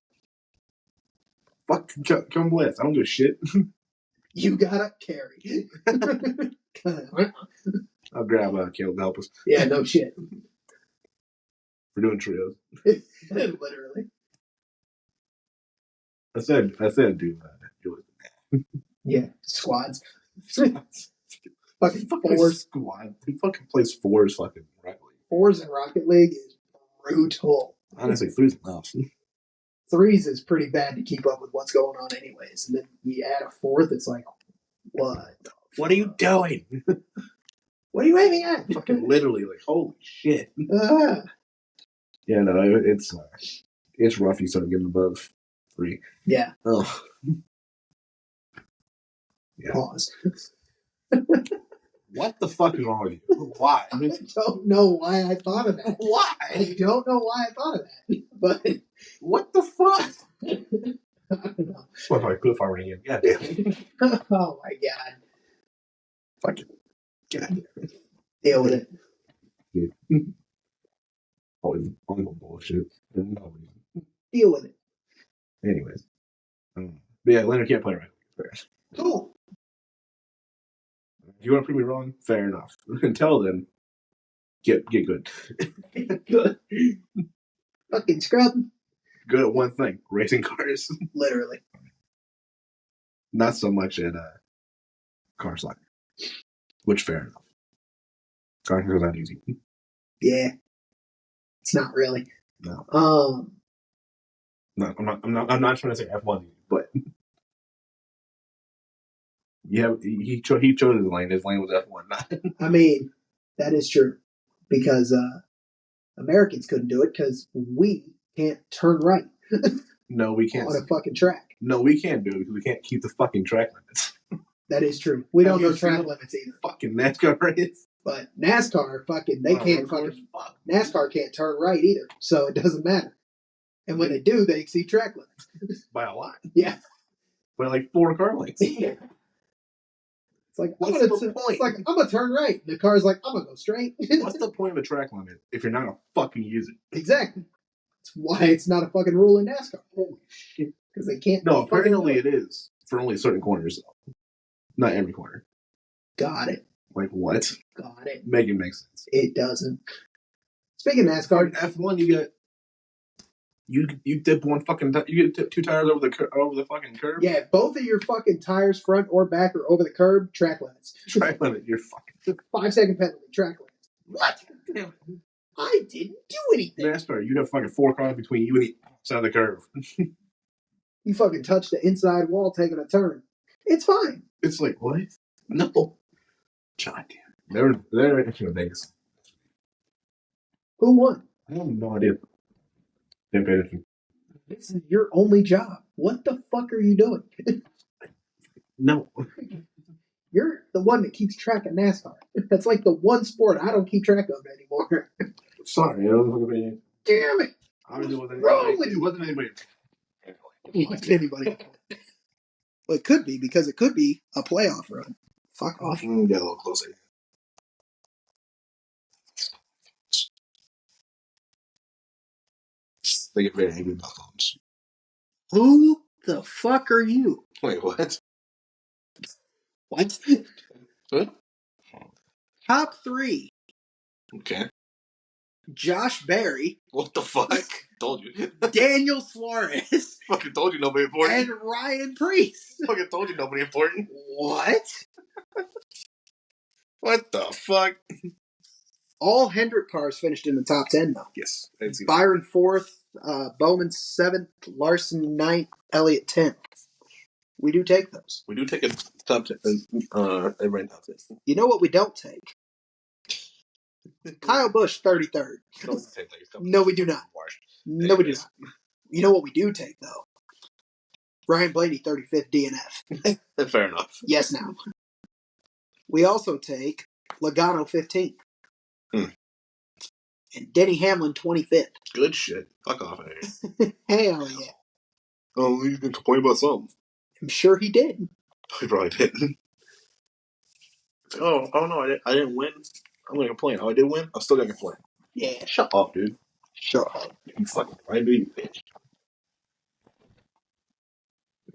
fuck, come blast. I don't give a shit. You gotta carry. I'll grab Caleb to help us. Yeah, no shit. We're doing trios. Literally. I said, do it. Yeah, squads. Fucking fours. Squad. Who fucking plays fours fucking Rocket League? Fours in Rocket League is brutal. Honestly, three's enough. Threes is pretty bad to keep up with what's going on anyways. And then you add a fourth, it's like, what? What are you doing? What are you aiming at? Fucking literally, like, holy shit. Yeah, no, it's rough. You start getting above 3. Yeah. Oh. Yeah. Pause. What the fuck is wrong with you? Why? I don't know why I thought of that. Why? I don't know why I thought of that. But what the fuck? I don't know. What if I put fire in again? God damn. Oh my god. Fucking get out of here. Deal with it. Yeah. Always bullshit. No reason. Deal with it. Anyways. But yeah, Leonard can't play right. Cool. If you want to prove me wrong, fair enough. Until then, get good. Good. Fucking scrub. Good at one thing, racing cars. Literally. Not so much at car soccer. Which fair enough. Car soccer is not easy. Yeah. It's not really. No. No, I'm not trying to say F1, but yeah, he chose his lane. His lane was F1. I mean, that is true. Because Americans couldn't do it because we can't turn right. No, we can't. On a fucking track. No, we can't do it because we can't keep the fucking track limits. That is true. We don't know track limits either. Fucking NASCAR race. But NASCAR, they can't fucking. NASCAR can't turn right either, so it doesn't matter. And when they do, they exceed track limits. By a lot. Yeah. By like 4 car lengths. Yeah. It's like, what's the point? It's like, I'm going to turn right. And the car's like, I'm going to go straight. What's the point of a track limit if you're not going to fucking use it? Exactly. That's why it's not a fucking rule in NASCAR. Holy shit. Because they can't. No, apparently it is. For only certain corners, though. Not every corner. Got it. Like what? Got it. Make it make sense. It doesn't. Speaking of NASCAR. F1, you dip one fucking you get 2 tires over the fucking curb. Yeah, both of your fucking tires, front or back, are over the curb. Track limits. Track limit. You're fucking 5-second penalty. Track limits. What? I didn't do anything. NASCAR, you have fucking 4 cars between you and the side of the curve. You fucking touched the inside wall taking a turn. It's fine. It's like what? No. God damn. They're in Vegas. Who won? I have no idea. Didn't pay attention. This is your only job. What the fuck are you doing? No. You're the one that keeps track of NASCAR. That's like the one sport I don't keep track of anymore. Sorry, I don't know. Damn it. Obviously, it wasn't anybody. It wasn't anybody. Well, it could be, because it could be a playoff run. Fuck off. Get a little closer. They get very angry about phones. Who the fuck are you? Wait, what? What? What? Top 3. Okay. Josh Berry. What the fuck? Told you. Daniel Suarez. Fucking told you nobody important. And Ryan Preece. Fucking told you nobody important. What? What the fuck? All Hendrick cars finished in the top 10, though. Yes. Byron 4th, Bowman 7th, Larson 9th, Elliott 10th. We do take those. We do take a top 10. Everybody top 10. You know what we don't take? Kyle Busch 33rd. No, we do not. No, we do not. You know what we do take, though? Ryan Blaney 35th DNF. Fair enough. Yes, now. We also take Logano 15th. And Denny Hamlin 25th. Good shit. Fuck off of here. Hell yeah. Oh, he's gonna complain about something. I'm sure he did. He probably didn't. Oh no, I didn't win. I'm gonna complain. Oh, I did win. I'm still gonna complain. Yeah. Shut up, dude. Shut up. You fucking crybaby bitch.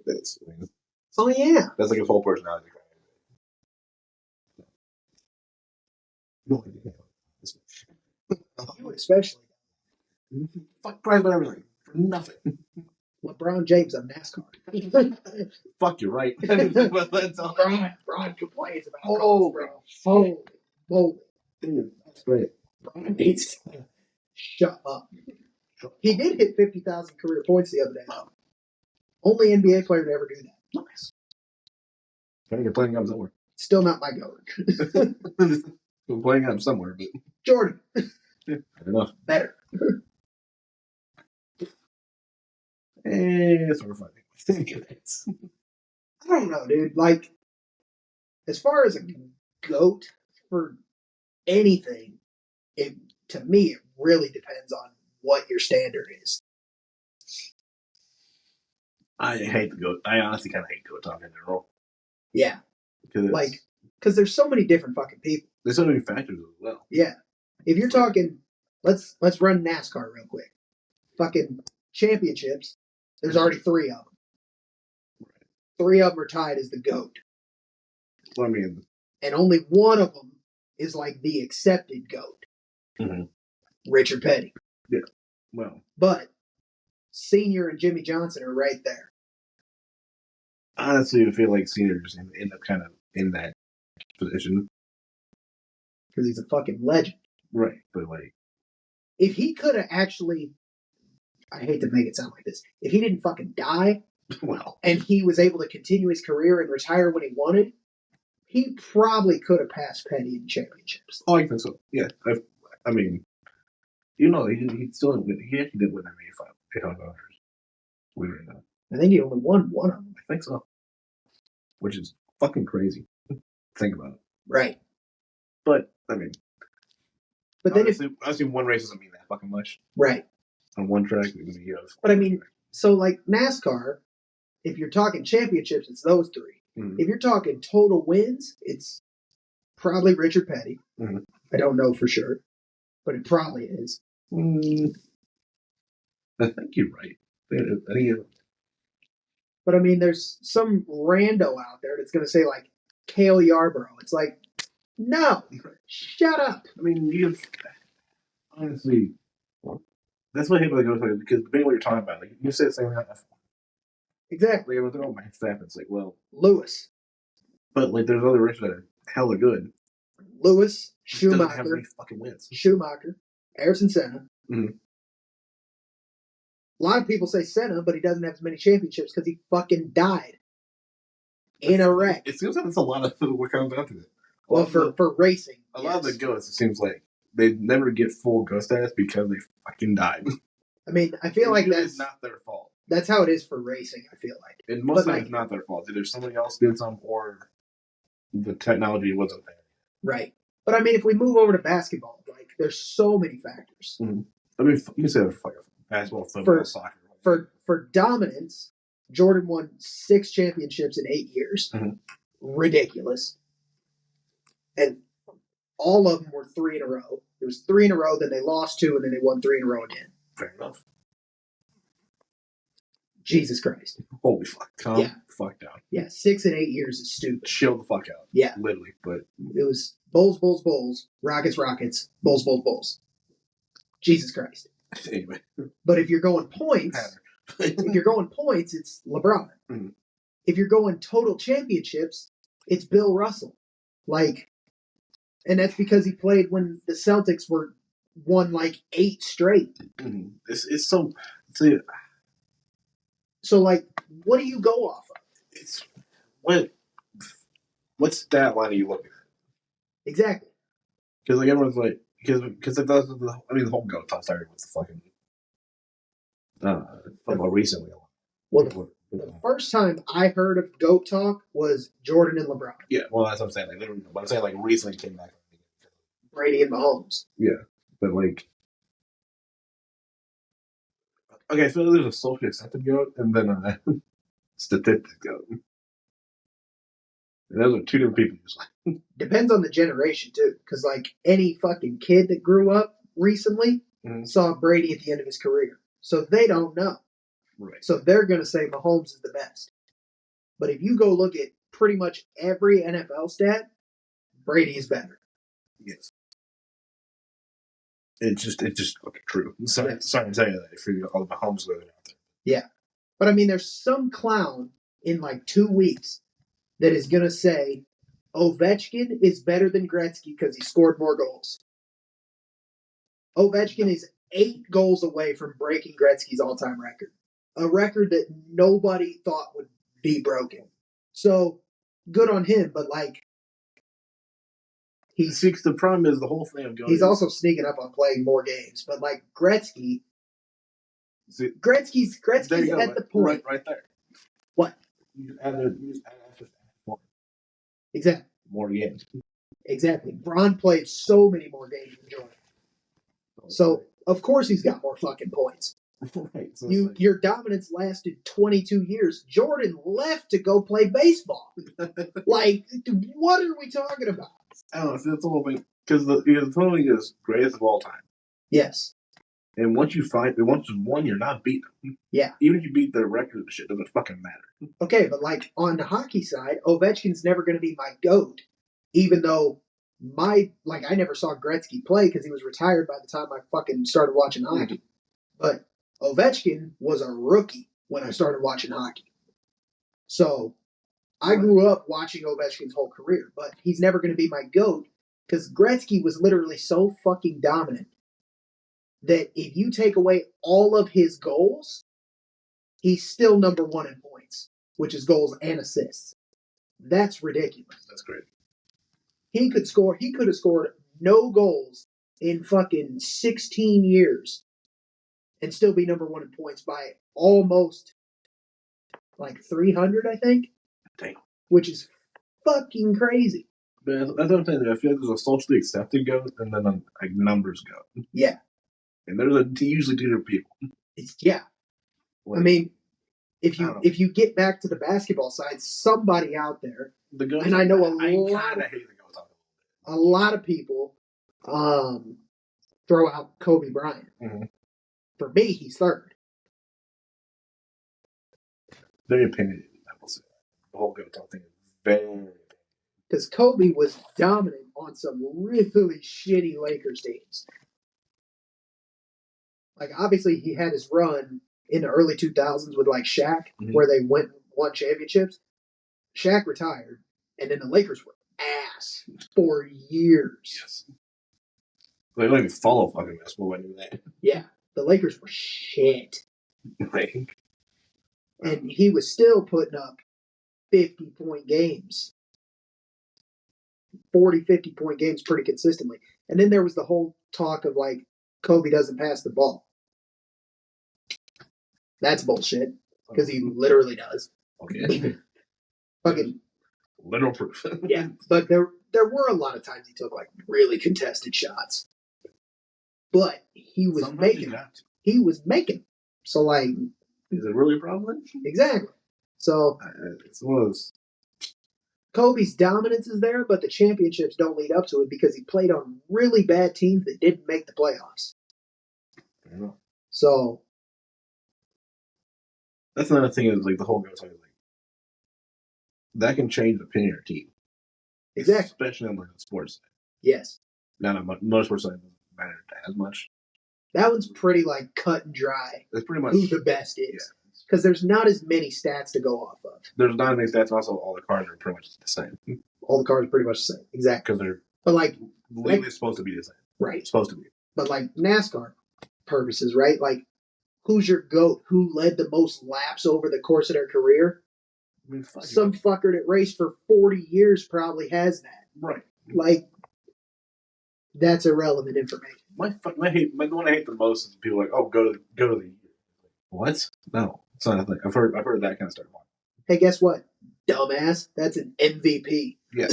That's. Oh yeah. That's like his whole personality. No idea. You especially. Fuck cries about everything for nothing. LeBron James on NASCAR. Fuck, you're right. Brian complains about cars, bro. Holy moly. Dude, that's great. Brian needs to shut up. He did hit 50,000 career points the other day, though. Only NBA player to ever do that. Nice. Trying to get playing on somewhere. Still not my goat. We're playing on somewhere, but Jordan. enough. Better. It's sort of funny. I don't know, dude. Like, as far as a GOAT for anything, to me, it really depends on what your standard is. I hate the GOAT. I honestly kind of hate GOAT talk in general. Yeah. Because there's so many different fucking people. There's so many factors as well. Yeah. If you're talking, let's run NASCAR real quick. Fucking championships, there's already 3 of them. Right. 3 of them are tied as the GOAT. Well, I mean, and only one of them is like the accepted GOAT. Mm-hmm. Richard Petty. Yeah. Well. But Senior and Jimmy Johnson are right there. Honestly, I feel like Senior just end up kind of in that position. Because he's a fucking legend. Right. But like, if he could have actually, I hate to make it sound like this, if he didn't fucking die, well, and he was able to continue his career and retire when he wanted, he probably could have passed Petty in championships. Oh, I think so. Yeah. I mean, you know, he still didn't win. He actually did win that 800. Weird enough. I think he only won one of them. I think so. Which is fucking crazy. Think about it. Right. But, I mean, but then honestly, one race doesn't mean that fucking much. Right. On one track, you have. But I mean, so like NASCAR, if you're talking championships, it's those 3. Mm-hmm. If you're talking total wins, it's probably Richard Petty. Mm-hmm. I don't know for sure, but it probably is. I think you're right. But I mean, there's some rando out there that's going to say like Cale Yarborough. It's like, no, shut up. I mean, honestly, that's what I hate about the GOAT, because depending on what you're talking about, like you said, same thing. Exactly. Like, oh, my staff. It's like, well, Lewis. But like, there's other races that are hella good. Lewis, Schumacher, doesn't have any fucking wins. Schumacher, Ayrton Senna. Mm-hmm. A lot of people say Senna, but he doesn't have as many championships because he fucking died in a wreck. It seems like that's a lot of what comes down to it. Well, for racing, a lot of the GOATs, it seems like they never get full GOAT status because they fucking died. I mean, I feel like that's not their fault. That's how it is for racing. I feel like, and most of it's not their fault. Either somebody else did something or the technology wasn't there. Right. But I mean, if we move over to basketball, like there's so many factors. Mm-hmm. I mean, you can say basketball, football, soccer. For dominance, Jordan won 6 championships in 8 years. Mm-hmm. Ridiculous. And all of them were 3 in a row. It was 3 in a row, then they lost 2, and then they won 3 in a row again. Fair enough. Jesus Christ. Holy fuck. Calm the fuck down. Yeah, 6 in 8 years is stupid. Chill the fuck out. Yeah. Literally. But it was Bulls, Bulls, Bulls, Rockets, Rockets, Bulls, Bulls, Bulls. Jesus Christ. Anyway. But if you're going points, it's LeBron. Mm-hmm. If you're going total championships, it's Bill Russell. Like, and that's because he played when the Celtics won like 8 straight. Mm-hmm. It's so. So, like, what do you go off of? It's what stat line are you looking at? Exactly. Because like everyone's like, because it does. I mean, the whole GOAT talk started with the fucking recently. Well, the first time I heard of GOAT talk was Jordan and LeBron. Yeah, well, that's what I'm saying. Like, literally, but I'm saying like recently came back. Brady and Mahomes. Yeah, but like Okay, so there's a socially accepted goat and then a statistic goat. And those are two different people. Depends on the generation too, because like any fucking kid that grew up recently saw Brady at the end of his career, so they don't know. Right. So they're gonna say Mahomes is the best. But if you go look at pretty much every NFL stat, Brady is better. Yes. It's just fucking true. Sorry to tell you that for all the Mahomes living out there. Yeah. But I mean, there's some clown in like 2 weeks that is going to say Ovechkin is better than Gretzky because he scored more goals. Ovechkin is 8 goals away from breaking Gretzky's all-time record. A record that nobody thought would be broken. So, good on him, but like, the problem is the whole thing of going. He's also sneaking up on playing more games, but like Gretzky's at the point. Right there. What? You just add more. Exactly. More games. Exactly. Braun played so many more games than Jordan. So, of course he's got more fucking points. Right. So your dominance lasted 22 years. Jordan left to go play baseball. Like, what are we talking about? I don't know. See, that's the whole thing. Because the totally is greatest of all time. Yes. And once you won, you're not beating them. Yeah. Even if you beat their record, the shit doesn't fucking matter. Okay, but like on the hockey side, Ovechkin's never going to be my GOAT, even though I never saw Gretzky play because he was retired by the time I fucking started watching hockey. But Ovechkin was a rookie when I started watching hockey. So I grew up watching Ovechkin's whole career, but he's never going to be my GOAT because Gretzky was literally so fucking dominant that if you take away all of his goals, he's still number 1 in points, which is goals and assists. That's ridiculous. That's great. He could have scored no goals in fucking 16 years and still be number 1 in points by almost like 300, I think. Damn. Which is fucking crazy. But that's what I'm saying. I feel like there's a socially accepted goat and then a numbers goat. Yeah. And there's usually two different people. I mean, if you get back to the basketball side, somebody out there, and I know a lot of people throw out Kobe Bryant. Mm-hmm. For me, he's third. Very opinionated, I will say. The whole goat thing is very. Because Kobe was dominant on some really shitty Lakers teams. Like, obviously, he had his run in the early 2000s with, like, Shaq, where they won championships. Shaq retired, and then the Lakers were ass for years. Yes. They don't even follow fucking basketball when you that. Yeah. The Lakers were shit. And he was still putting up 50-point games. 40, 50-point games pretty consistently. And then there was the whole talk of, like, Kobe doesn't pass the ball. That's bullshit. Because he literally does. Okay. Fucking literal proof. Yeah. But there were a lot of times he took, like, really contested shots. But he was making them. He was making them. So, like... Is it really a problem? Exactly. So... It's one of those... Kobe's dominance is there, but the championships don't lead up to it because he played on really bad teams that didn't make the playoffs. Yeah. So... That's another thing is, like, the whole goat talk is, like... That can change the opinion of your team. Exactly. Especially on, like, the sports side. Yes. Not on most sports side doesn't matter as much. That one's pretty, like, cut and dry. It's pretty much... who the best is. Because there's not as many stats to go off of. There's not as many stats, and also all the cards are pretty much the same. All the cards are pretty much the same. Exactly. Because they're... But, like... legally supposed to be the same. Right. Supposed to be. But, like, NASCAR purposes, right? Like, who's your GOAT? Who led the most laps over the course of their career? I mean, some fucker that raced for 40 years probably has that. Right. Like, that's irrelevant information. The one I hate the most is people like, oh, go to the year. What? No, it's not a thing. I've heard that kind of stuff. Hey, guess what, dumbass? That's an MVP. Yeah.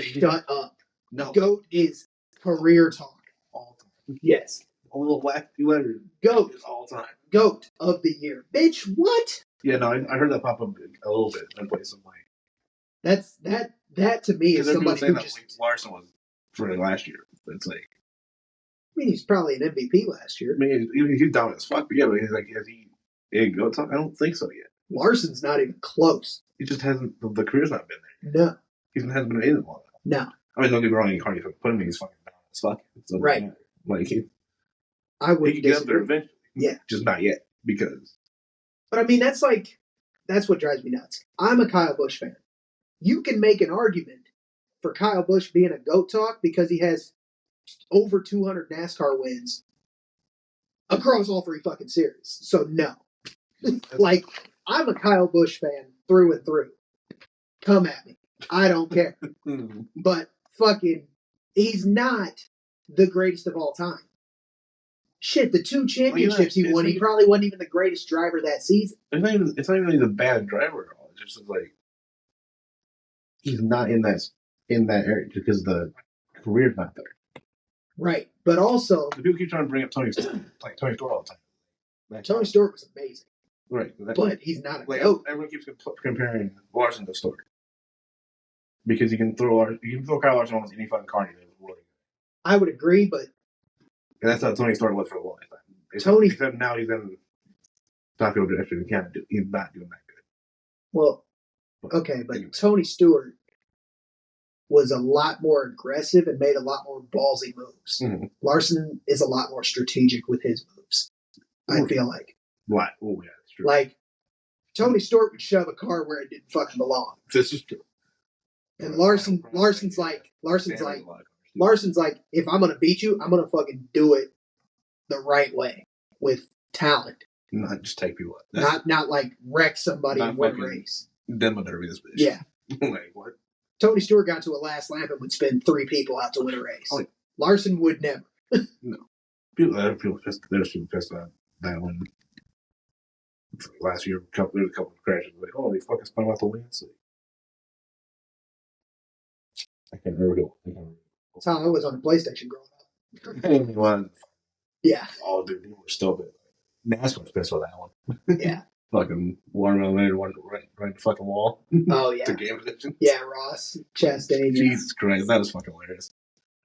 Shut up. No. GOAT is career talk. All time. Yes. A little black letter. GOAT. All time. GOAT of the year. Bitch, what? Yeah, no, I heard that pop up a little bit in place of like. That to me is somebody who just. Larson was for last year. It's like. I mean, he's probably an MVP last year. I mean, he's down as fuck. But yeah, but he's like, has he GOAT time? I don't think so yet. Larson's not even close. He just hasn't. The career's not been there. No. He hasn't been in it long. No. I mean, don't get me wrong. You can't put him in. He's fucking down as fuck. Right. Like I would. He can get up there eventually. Yeah. Just not yet because. But I mean, that's what drives me nuts. I'm a Kyle Busch fan. You can make an argument for Kyle Busch being a GOAT talk because he has over 200 NASCAR wins across all three fucking series. So no. Like, I'm a Kyle Busch fan through and through. Come at me. I don't care. But fucking, he's not the greatest of all time. Shit, the 2 championships he won, he probably wasn't even the greatest driver that season. It's not even he's a bad driver at all. It's just like he's not in that area because the career's not there. Right. But also, the people keep trying to bring up Tony Stewart all the time. Tony Stewart was amazing. Right. But he's not a GOAT. Everyone keeps comparing Larson to Stewart. Because you can throw Kyle Larson almost any fucking car in the world. I would agree, but and that's how Tony Stewart was for a long time. Except now he's in Taco direction. He's not doing that good. Well, okay, but anyway. Tony Stewart was a lot more aggressive and made a lot more ballsy moves. Mm-hmm. Larson is a lot more strategic with his moves. I feel like. Right. Oh yeah, that's true. Like Tony Stewart would shove a car where it didn't fucking belong. This is true. And Larson's like, if I'm gonna beat you, I'm gonna fucking do it the right way with talent. Not just take people out. Not like wreck somebody in one race. Demo derby this bitch. Yeah. Like what? Tony Stewart got to a last lap and would spin 3 people out to win a race. Oh, yeah. Larson would never. No. People pissed. There's people pissed about that one. Last year, there was a couple of crashes. Like, oh, they fucking spun out the win. So I can't remember. That's how I was on the PlayStation growing up. Yeah. Oh, dude, people were still bit. NASCAR was pissed with that one. Yeah. Fucking watermelon later, right the fucking wall. Oh, yeah. To game position. Yeah, Ross Chastain. Jesus Christ, that was fucking hilarious.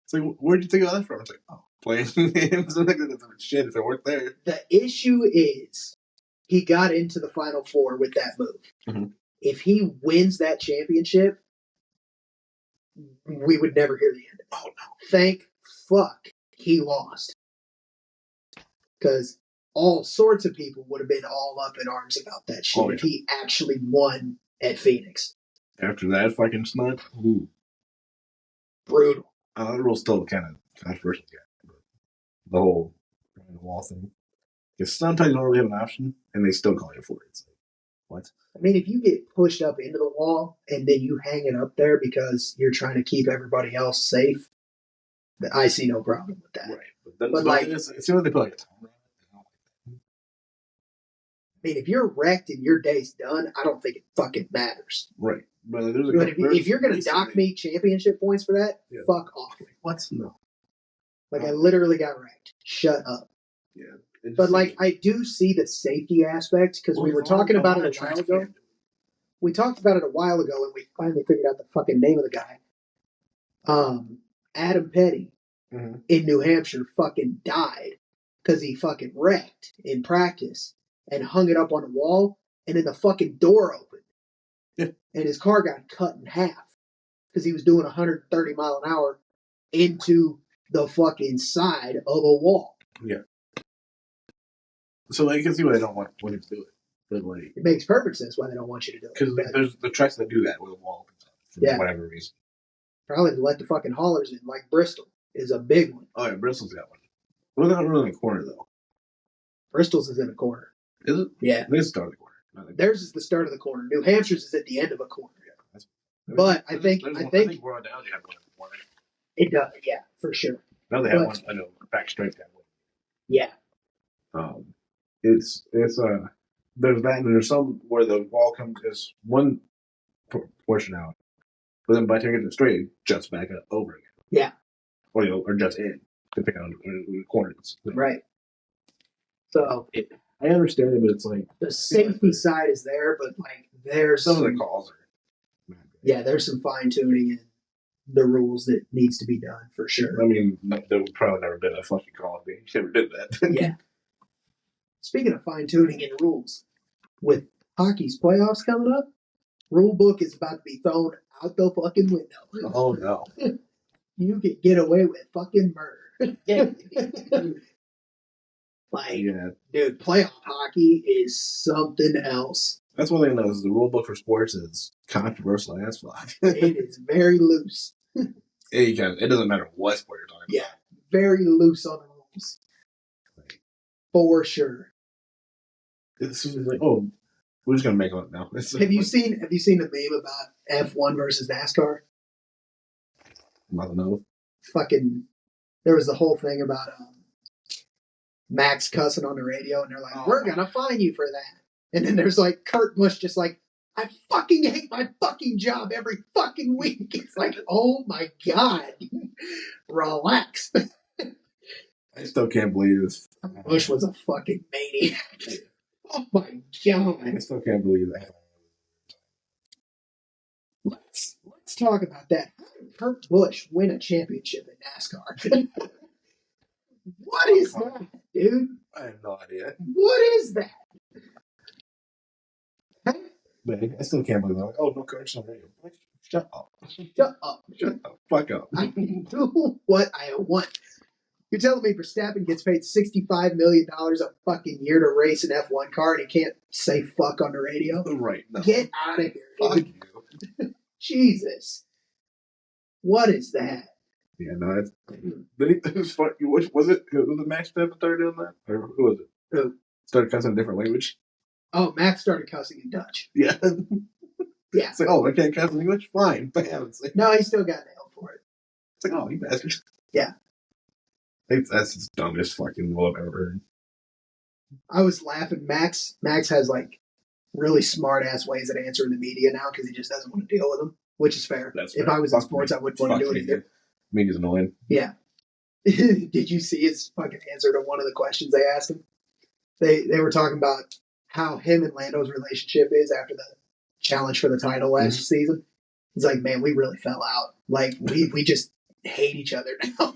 It's like, where'd you think all that from? It's like, oh, playing games. Shit, if it weren't there. The issue is he got into the Final Four with that move. Mm-hmm. If he wins that championship, we would never hear the end of it. Oh, no. Thank fuck he lost. Because all sorts of people would have been all up in arms about that shit if he actually won at Phoenix. After that fucking snub? Ooh. Brutal. The rule's still kind of controversial. The whole wall thing. Because sometimes you don't really have an option, and they still call you for it. It's like, what? I mean, if you get pushed up into the wall, and then you hang it up there because you're trying to keep everybody else safe, I see no problem with that. Right. But like, it's they put like a time. I mean, if you're wrecked and your day's done, I don't think it fucking matters. Right. But if you're going to dock me championship points for that, fuck off. What? No. Like, I literally got wrecked. Shut up. Yeah. But, like, I do see the safety aspect, because we were talking about it a while ago. We talked about it a while ago, and we finally figured out the fucking name of the guy. Adam Petty in New Hampshire fucking died because he fucking wrecked in practice. And hung it up on the wall, and then the fucking door opened. Yeah. And his car got cut in half because he was doing 130 mile an hour into the fucking side of a wall. Yeah. So I can see why they don't want him to do it. But like, it makes perfect sense why they don't want you to do it. Because there's the tracks that do that with a wall opens up for whatever reason. Probably to let the fucking haulers in, like Bristol is a big one. Oh yeah, Bristol's got one. Well, they're not really in a corner though. Bristol's is in a corner. Is it? Yeah. They start of the corner. Theirs is the start of the corner. New Hampshire's is at the end of a corner. Yeah. But I think World Down, you have one. It does, yeah, for sure. No, they have one. I know, back straight that way. Yeah. It's there's that, and there's some where the wall comes as one portion out, but then by taking it straight, it juts back up over again. Yeah. Or juts in. depending on the corners. Right. So I understand it, but it's like the safety side is there, but like there's some of the calls are. There's some fine tuning in the rules that needs to be done for sure. I mean, there would probably never been a fucking call if they never did that. Yeah. Speaking of fine tuning in rules, with hockey's playoffs coming up, rule book is about to be thrown out the fucking window. Oh no. You could get away with fucking murder. Dude, playoff hockey is something else. That's one thing, though, is the rule book for sports is controversial as fuck. It is very loose. It doesn't matter what sport you're talking about. Yeah, very loose on the rules. For sure. It's like, oh, we're just gonna make one now. Have you seen the meme about F1 versus NASCAR? I don't know. Fucking, there was the whole thing about Max cussing on the radio, and they're like, "We're gonna fine you for that." And then there's like Kurt Busch just like, "I fucking hate my fucking job every fucking week." It's like, oh my god, relax. I still can't believe this. Bush was a fucking maniac. Oh my god. I still can't believe that. Let's talk about that. How did Kurt Busch win a championship in NASCAR? What is that, dude? I have no idea. What is that? But I still can't believe that. Like, oh, no coach on radio. Shut up. Shut up. Shut the fuck up. I can do what I want. You're telling me Verstappen gets paid $65 million a fucking year to race an F1 car and he can't say fuck on the radio? Right. No. Get out of here. Fuck you. Jesus. What is that? Yeah, no, it was funny. Was it Max Verstappen started doing that? Or who was it? Who? Started cussing a different language? Oh, Max started cussing in Dutch. Yeah. Yeah. It's like, oh, I can't cuss in English? Fine. Bam. It's like, no, he still got nailed for it. It's like, oh, you bastard. Yeah. That's the dumbest fucking rule I've ever heard. I was laughing. Max has like really smart ass ways of answering the media now because he just doesn't want to deal with them, which is fair. That's if fair. I was in sports, I wouldn't want to do it either. Media's annoying. Yeah. Did you see his fucking answer to one of the questions they asked him? They were talking about how him and Lando's relationship is after the challenge for the title last season. He's like, man, we really fell out. Like we just hate each other now.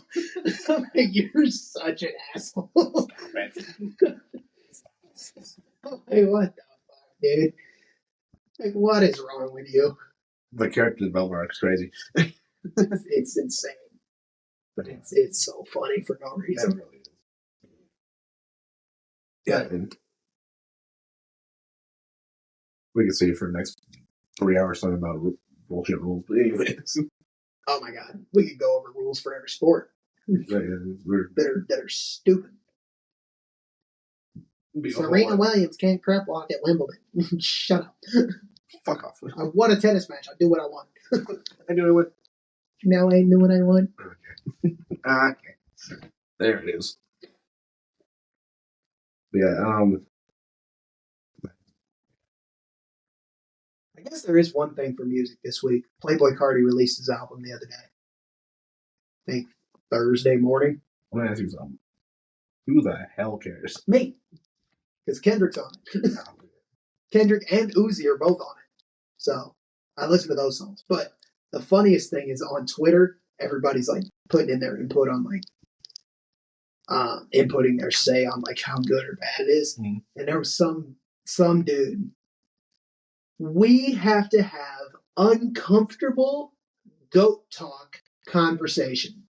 Like, you're such an asshole. Hey, what the fuck, dude? Like, what is wrong with you? The character development is crazy. It's insane. But it's so funny for no reason. That really is. Yeah. And we could see for the next 3 hours talking about bullshit rules. But anyways. Oh my god. We could go over rules for every sport. That are stupid. Serena Williams can't crap walk at Wimbledon. Shut up. Fuck off. I won a tennis match. I'll do what I want. I do what I want. Now I do what I want. Okay. There it is. Yeah, I guess there is one thing for music this week. Playboi Carti released his album the other day. I think Thursday morning. I'm gonna ask you something. Who the hell cares? Me. Because Kendrick's on it. Kendrick and Uzi are both on it. So I listen to those songs. But the funniest thing is on Twitter, everybody's like putting in their input on like inputting their say on like how good or bad it is. Mm-hmm. And there was some dude. We have to have uncomfortable goat talk conversation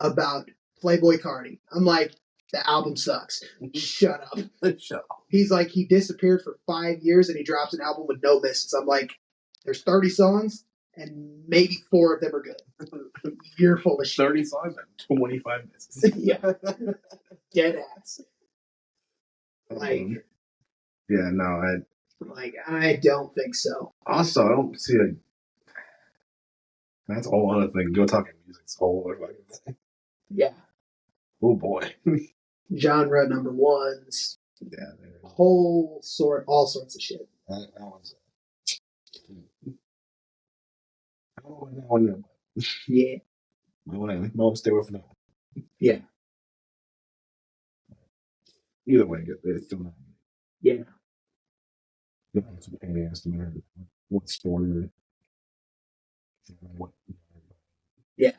about Playboi Carti. I'm like, the album sucks. Shut up. Shut up. He's like, he disappeared for 5 years and he drops an album with no misses. I'm like, there's 30 songs and maybe 4 of them are good. You're full of shit. 30 songs and 25 misses. Yeah. Dead ass. Like, yeah, no, I don't think so. Also, I don't see that's a whole other thing. Go talking music. It's a whole other fucking thing. Yeah. Oh boy. Genre number ones. Yeah. All sorts of shit. That one's. I don't know that one. Yeah. I want to stay away from that one. Yeah. Either way, it's still not. Yeah. It's a pain in the ass to matter what sport or what. Yeah.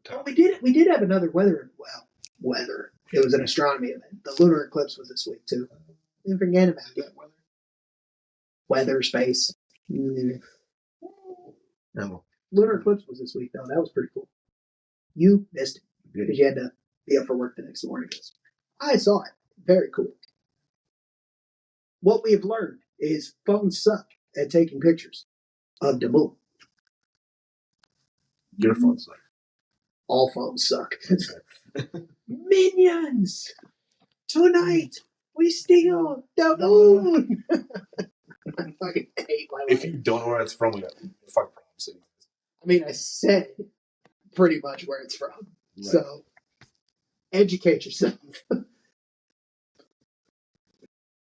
Well, we did have another weather. Well, weather. It was an astronomy event. The lunar eclipse was this week too. Didn't forget about that weather. Weather, space. No. Lunar eclipse was this week though. That was pretty cool. You missed it because you had to be up for work the next morning. I saw it. Very cool. What we have learned is phones suck at taking pictures of the moon. Your phone sucks. All phones suck. Minions! Tonight, we steal the moon! I fucking hate my life. If you don't know where it's from, we got fucking problems. I mean, I said pretty much where it's from. Right. So, educate yourself.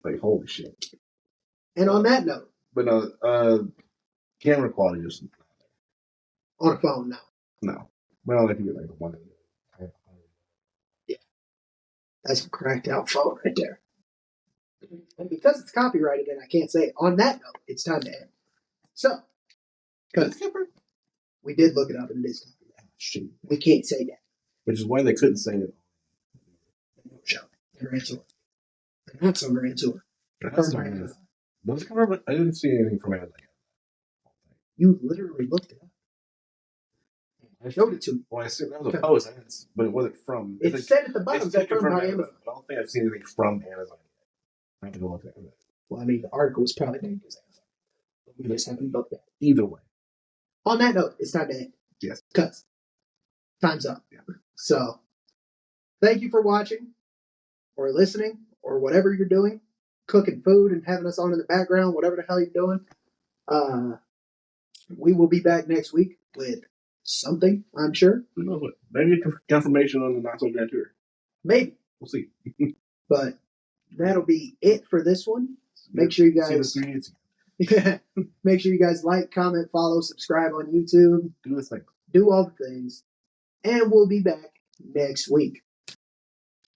Like, holy shit. And on that note. But no, camera quality is on a phone now. No. Well, if you get like a one. Yeah. That's a cracked out phone right there. And because it's copyrighted and I can't say it, on that note, it's time to end. So, because we did look it up and it is copyrighted. Shit. We can't say that. Which is why they couldn't say it. They're into it. They're not so into it. Those come I didn't see anything from Amazon. You literally looked it up. I showed it to you. Well, I assume that was a post, but it wasn't from. It said at the bottom that from Amazon. I don't think I've seen anything from Amazon. I have to go look at it. Well, I mean, the article was probably named as Amazon. We just haven't looked at it. Either way. On that note, it's time to end. Yes. Cuts. Time's up. Yeah. So, thank you for watching, or listening, or whatever you're doing. Cooking food and having us on in the background, whatever the hell you're doing. We will be back next week with something, I'm sure. Who knows what? Maybe a confirmation on the Not So Grand Tour. Maybe. We'll see. But that'll be it for this one. Make sure you guys make sure you guys like, comment, follow, subscribe on YouTube. Do the thing. Do all the things. And we'll be back next week.